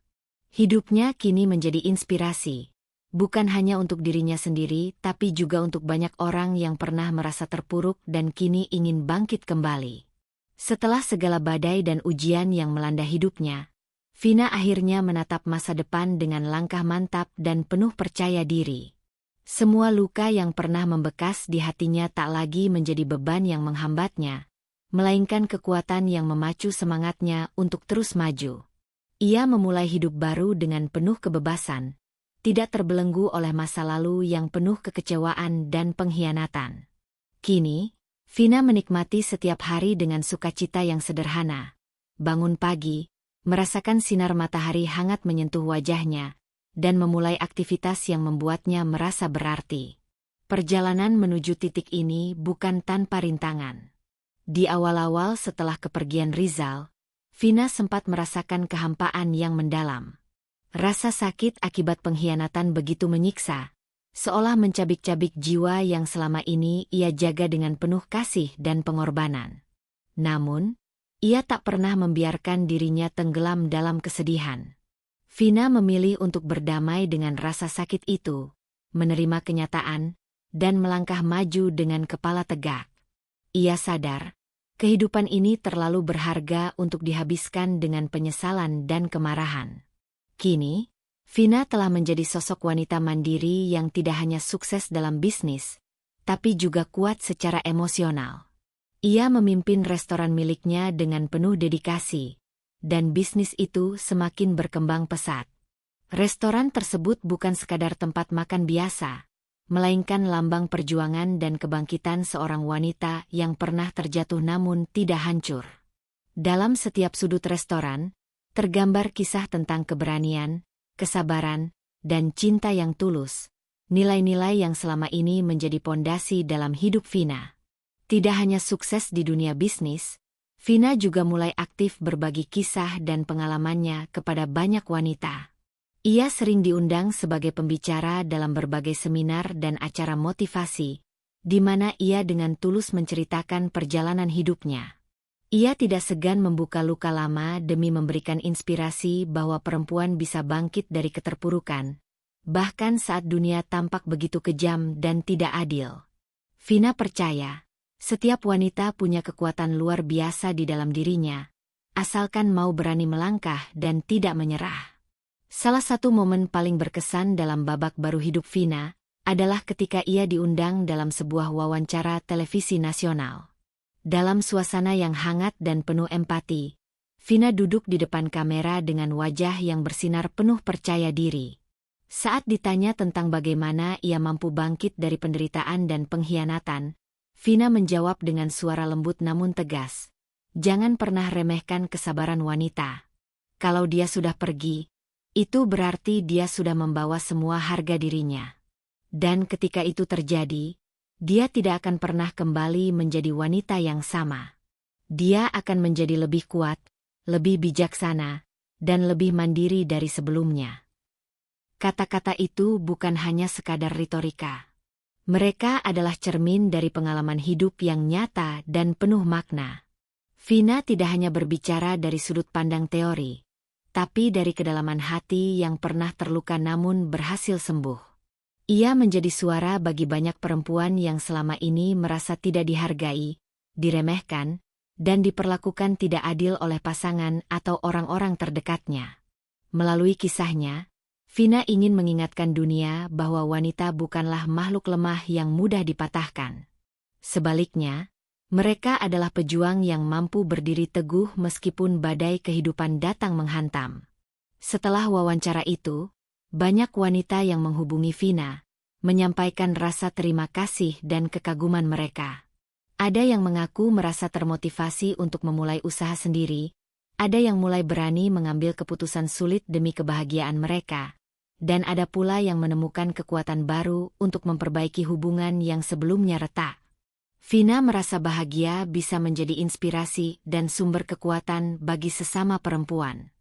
Hidupnya kini menjadi inspirasi, bukan hanya untuk dirinya sendiri tapi juga untuk banyak orang yang pernah merasa terpuruk dan kini ingin bangkit kembali. Setelah segala badai dan ujian yang melanda hidupnya, Vina akhirnya menatap masa depan dengan langkah mantap dan penuh percaya diri. Semua luka yang pernah membekas di hatinya tak lagi menjadi beban yang menghambatnya, melainkan kekuatan yang memacu semangatnya untuk terus maju. Ia memulai hidup baru dengan penuh kebebasan, tidak terbelenggu oleh masa lalu yang penuh kekecewaan dan pengkhianatan. Kini, Vina menikmati setiap hari dengan sukacita yang sederhana. Bangun pagi, merasakan sinar matahari hangat menyentuh wajahnya, dan memulai aktivitas yang membuatnya merasa berarti. Perjalanan menuju titik ini bukan tanpa rintangan. Di awal-awal setelah kepergian Rizal, Vina sempat merasakan kehampaan yang mendalam. Rasa sakit akibat pengkhianatan begitu menyiksa, seolah mencabik-cabik jiwa yang selama ini ia jaga dengan penuh kasih dan pengorbanan. Namun, ia tak pernah membiarkan dirinya tenggelam dalam kesedihan. Vina memilih untuk berdamai dengan rasa sakit itu, menerima kenyataan, dan melangkah maju dengan kepala tegak. Ia sadar, kehidupan ini terlalu berharga untuk dihabiskan dengan penyesalan dan kemarahan. Kini, Vina telah menjadi sosok wanita mandiri yang tidak hanya sukses dalam bisnis, tapi juga kuat secara emosional. Ia memimpin restoran miliknya dengan penuh dedikasi, dan bisnis itu semakin berkembang pesat. Restoran tersebut bukan sekadar tempat makan biasa, melainkan lambang perjuangan dan kebangkitan seorang wanita yang pernah terjatuh namun tidak hancur. Dalam setiap sudut restoran, tergambar kisah tentang keberanian, kesabaran, dan cinta yang tulus, nilai-nilai yang selama ini menjadi pondasi dalam hidup Vina. Tidak hanya sukses di dunia bisnis, Vina juga mulai aktif berbagi kisah dan pengalamannya kepada banyak wanita. Ia sering diundang sebagai pembicara dalam berbagai seminar dan acara motivasi, di mana ia dengan tulus menceritakan perjalanan hidupnya. Ia tidak segan membuka luka lama demi memberikan inspirasi bahwa perempuan bisa bangkit dari keterpurukan, bahkan saat dunia tampak begitu kejam dan tidak adil. Vina percaya, setiap wanita punya kekuatan luar biasa di dalam dirinya, asalkan mau berani melangkah dan tidak menyerah. Salah satu momen paling berkesan dalam babak baru hidup Vina adalah ketika ia diundang dalam sebuah wawancara televisi nasional. Dalam suasana yang hangat dan penuh empati, Vina duduk di depan kamera dengan wajah yang bersinar penuh percaya diri. Saat ditanya tentang bagaimana ia mampu bangkit dari penderitaan dan pengkhianatan, Vina menjawab dengan suara lembut namun tegas, "Jangan pernah remehkan kesabaran wanita. Kalau dia sudah pergi, itu berarti dia sudah membawa semua harga dirinya. Dan ketika itu terjadi, dia tidak akan pernah kembali menjadi wanita yang sama. Dia akan menjadi lebih kuat, lebih bijaksana, dan lebih mandiri dari sebelumnya." Kata-kata itu bukan hanya sekadar retorika. Mereka adalah cermin dari pengalaman hidup yang nyata dan penuh makna. Vina tidak hanya berbicara dari sudut pandang teori, tapi dari kedalaman hati yang pernah terluka namun berhasil sembuh. Ia menjadi suara bagi banyak perempuan yang selama ini merasa tidak dihargai, diremehkan, dan diperlakukan tidak adil oleh pasangan atau orang-orang terdekatnya. Melalui kisahnya, Vina ingin mengingatkan dunia bahwa wanita bukanlah makhluk lemah yang mudah dipatahkan. Sebaliknya, mereka adalah pejuang yang mampu berdiri teguh meskipun badai kehidupan datang menghantam. Setelah wawancara itu, banyak wanita yang menghubungi Vina, menyampaikan rasa terima kasih dan kekaguman mereka. Ada yang mengaku merasa termotivasi untuk memulai usaha sendiri, ada yang mulai berani mengambil keputusan sulit demi kebahagiaan mereka, dan ada pula yang menemukan kekuatan baru untuk memperbaiki hubungan yang sebelumnya retak. Vina merasa bahagia bisa menjadi inspirasi dan sumber kekuatan bagi sesama perempuan.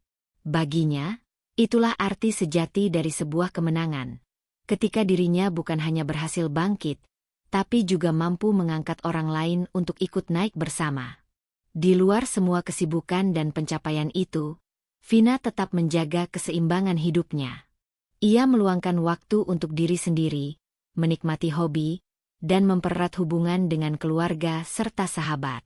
Baginya, itulah arti sejati dari sebuah kemenangan, ketika dirinya bukan hanya berhasil bangkit, tapi juga mampu mengangkat orang lain untuk ikut naik bersama. Di luar semua kesibukan dan pencapaian itu, Vina tetap menjaga keseimbangan hidupnya. Ia meluangkan waktu untuk diri sendiri, menikmati hobi, dan mempererat hubungan dengan keluarga serta sahabat.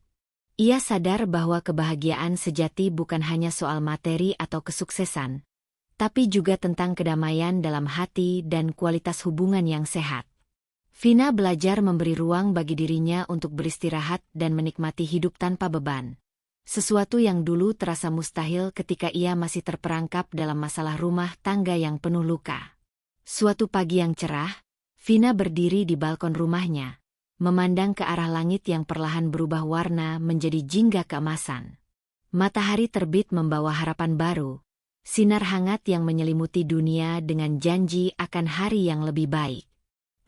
Ia sadar bahwa kebahagiaan sejati bukan hanya soal materi atau kesuksesan, tapi juga tentang kedamaian dalam hati dan kualitas hubungan yang sehat. Vina belajar memberi ruang bagi dirinya untuk beristirahat dan menikmati hidup tanpa beban. Sesuatu yang dulu terasa mustahil ketika ia masih terperangkap dalam masalah rumah tangga yang penuh luka. Suatu pagi yang cerah, Vina berdiri di balkon rumahnya, memandang ke arah langit yang perlahan berubah warna menjadi jingga keemasan. Matahari terbit membawa harapan baru, sinar hangat yang menyelimuti dunia dengan janji akan hari yang lebih baik.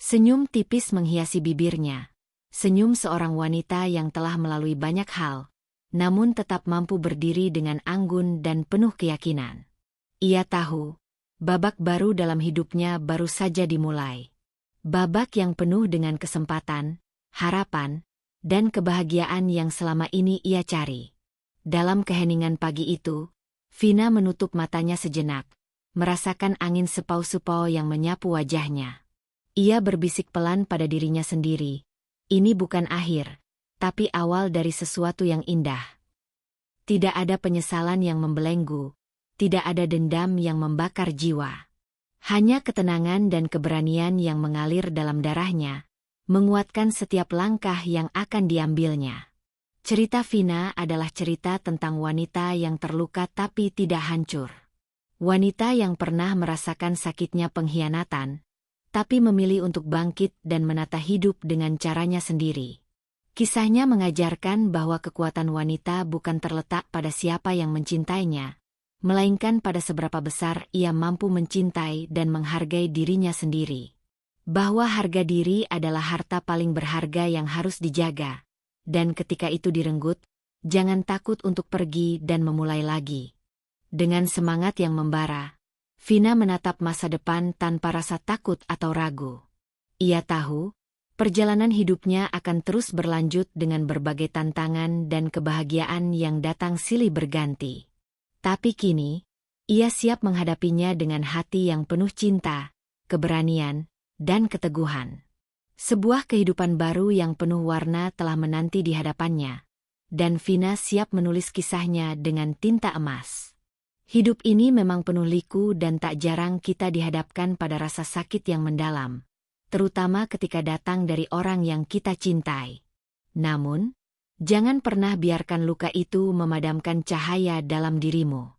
Senyum tipis menghiasi bibirnya, senyum seorang wanita yang telah melalui banyak hal, namun tetap mampu berdiri dengan anggun dan penuh keyakinan. Ia tahu, babak baru dalam hidupnya baru saja dimulai. Babak yang penuh dengan kesempatan, harapan, dan kebahagiaan yang selama ini ia cari. Dalam keheningan pagi itu, Vina menutup matanya sejenak, merasakan angin sepau-sepau yang menyapu wajahnya. Ia berbisik pelan pada dirinya sendiri, ini bukan akhir, tapi awal dari sesuatu yang indah. Tidak ada penyesalan yang membelenggu, tidak ada dendam yang membakar jiwa. Hanya ketenangan dan keberanian yang mengalir dalam darahnya, menguatkan setiap langkah yang akan diambilnya. Cerita Vina adalah cerita tentang wanita yang terluka tapi tidak hancur. Wanita yang pernah merasakan sakitnya pengkhianatan, tapi memilih untuk bangkit dan menata hidup dengan caranya sendiri. Kisahnya mengajarkan bahwa kekuatan wanita bukan terletak pada siapa yang mencintainya, melainkan pada seberapa besar ia mampu mencintai dan menghargai dirinya sendiri. Bahwa harga diri adalah harta paling berharga yang harus dijaga, dan ketika itu direnggut, jangan takut untuk pergi dan memulai lagi. Dengan semangat yang membara, Vina menatap masa depan tanpa rasa takut atau ragu. Ia tahu, perjalanan hidupnya akan terus berlanjut dengan berbagai tantangan dan kebahagiaan yang datang silih berganti. Tapi kini, ia siap menghadapinya dengan hati yang penuh cinta, keberanian, dan keteguhan. Sebuah kehidupan baru yang penuh warna telah menanti di hadapannya, dan Vina siap menulis kisahnya dengan tinta emas. Hidup ini memang penuh liku dan tak jarang kita dihadapkan pada rasa sakit yang mendalam, terutama ketika datang dari orang yang kita cintai. Namun, jangan pernah biarkan luka itu memadamkan cahaya dalam dirimu.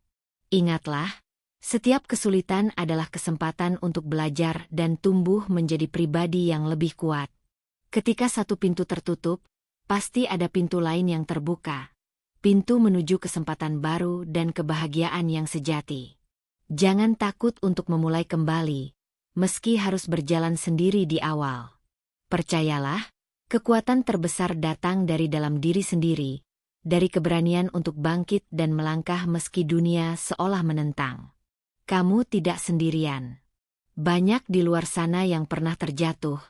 Ingatlah, setiap kesulitan adalah kesempatan untuk belajar dan tumbuh menjadi pribadi yang lebih kuat. Ketika satu pintu tertutup, pasti ada pintu lain yang terbuka. Pintu menuju kesempatan baru dan kebahagiaan yang sejati. Jangan takut untuk memulai kembali, meski harus berjalan sendiri di awal. Percayalah, kekuatan terbesar datang dari dalam diri sendiri, dari keberanian untuk bangkit dan melangkah meski dunia seolah menentang. Kamu tidak sendirian. Banyak di luar sana yang pernah terjatuh,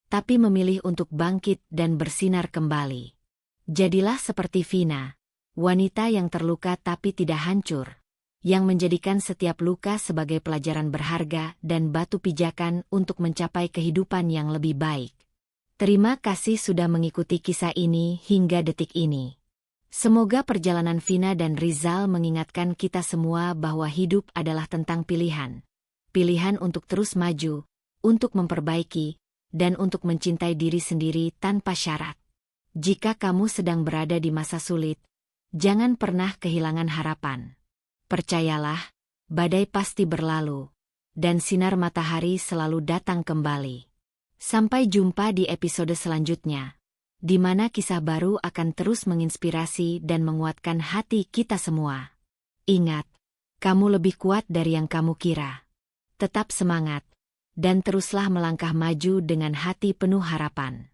tapi memilih untuk bangkit dan bersinar kembali. Jadilah seperti Vina, wanita yang terluka tapi tidak hancur, yang menjadikan setiap luka sebagai pelajaran berharga dan batu pijakan untuk mencapai kehidupan yang lebih baik. Terima kasih sudah mengikuti kisah ini hingga detik ini. Semoga perjalanan Vina dan Rizal mengingatkan kita semua bahwa hidup adalah tentang pilihan. Pilihan untuk terus maju, untuk memperbaiki, dan untuk mencintai diri sendiri tanpa syarat. Jika kamu sedang berada di masa sulit, jangan pernah kehilangan harapan. Percayalah, badai pasti berlalu, dan sinar matahari selalu datang kembali. Sampai jumpa di episode selanjutnya, di mana kisah baru akan terus menginspirasi dan menguatkan hati kita semua. Ingat, kamu lebih kuat dari yang kamu kira. Tetap semangat, dan teruslah melangkah maju dengan hati penuh harapan.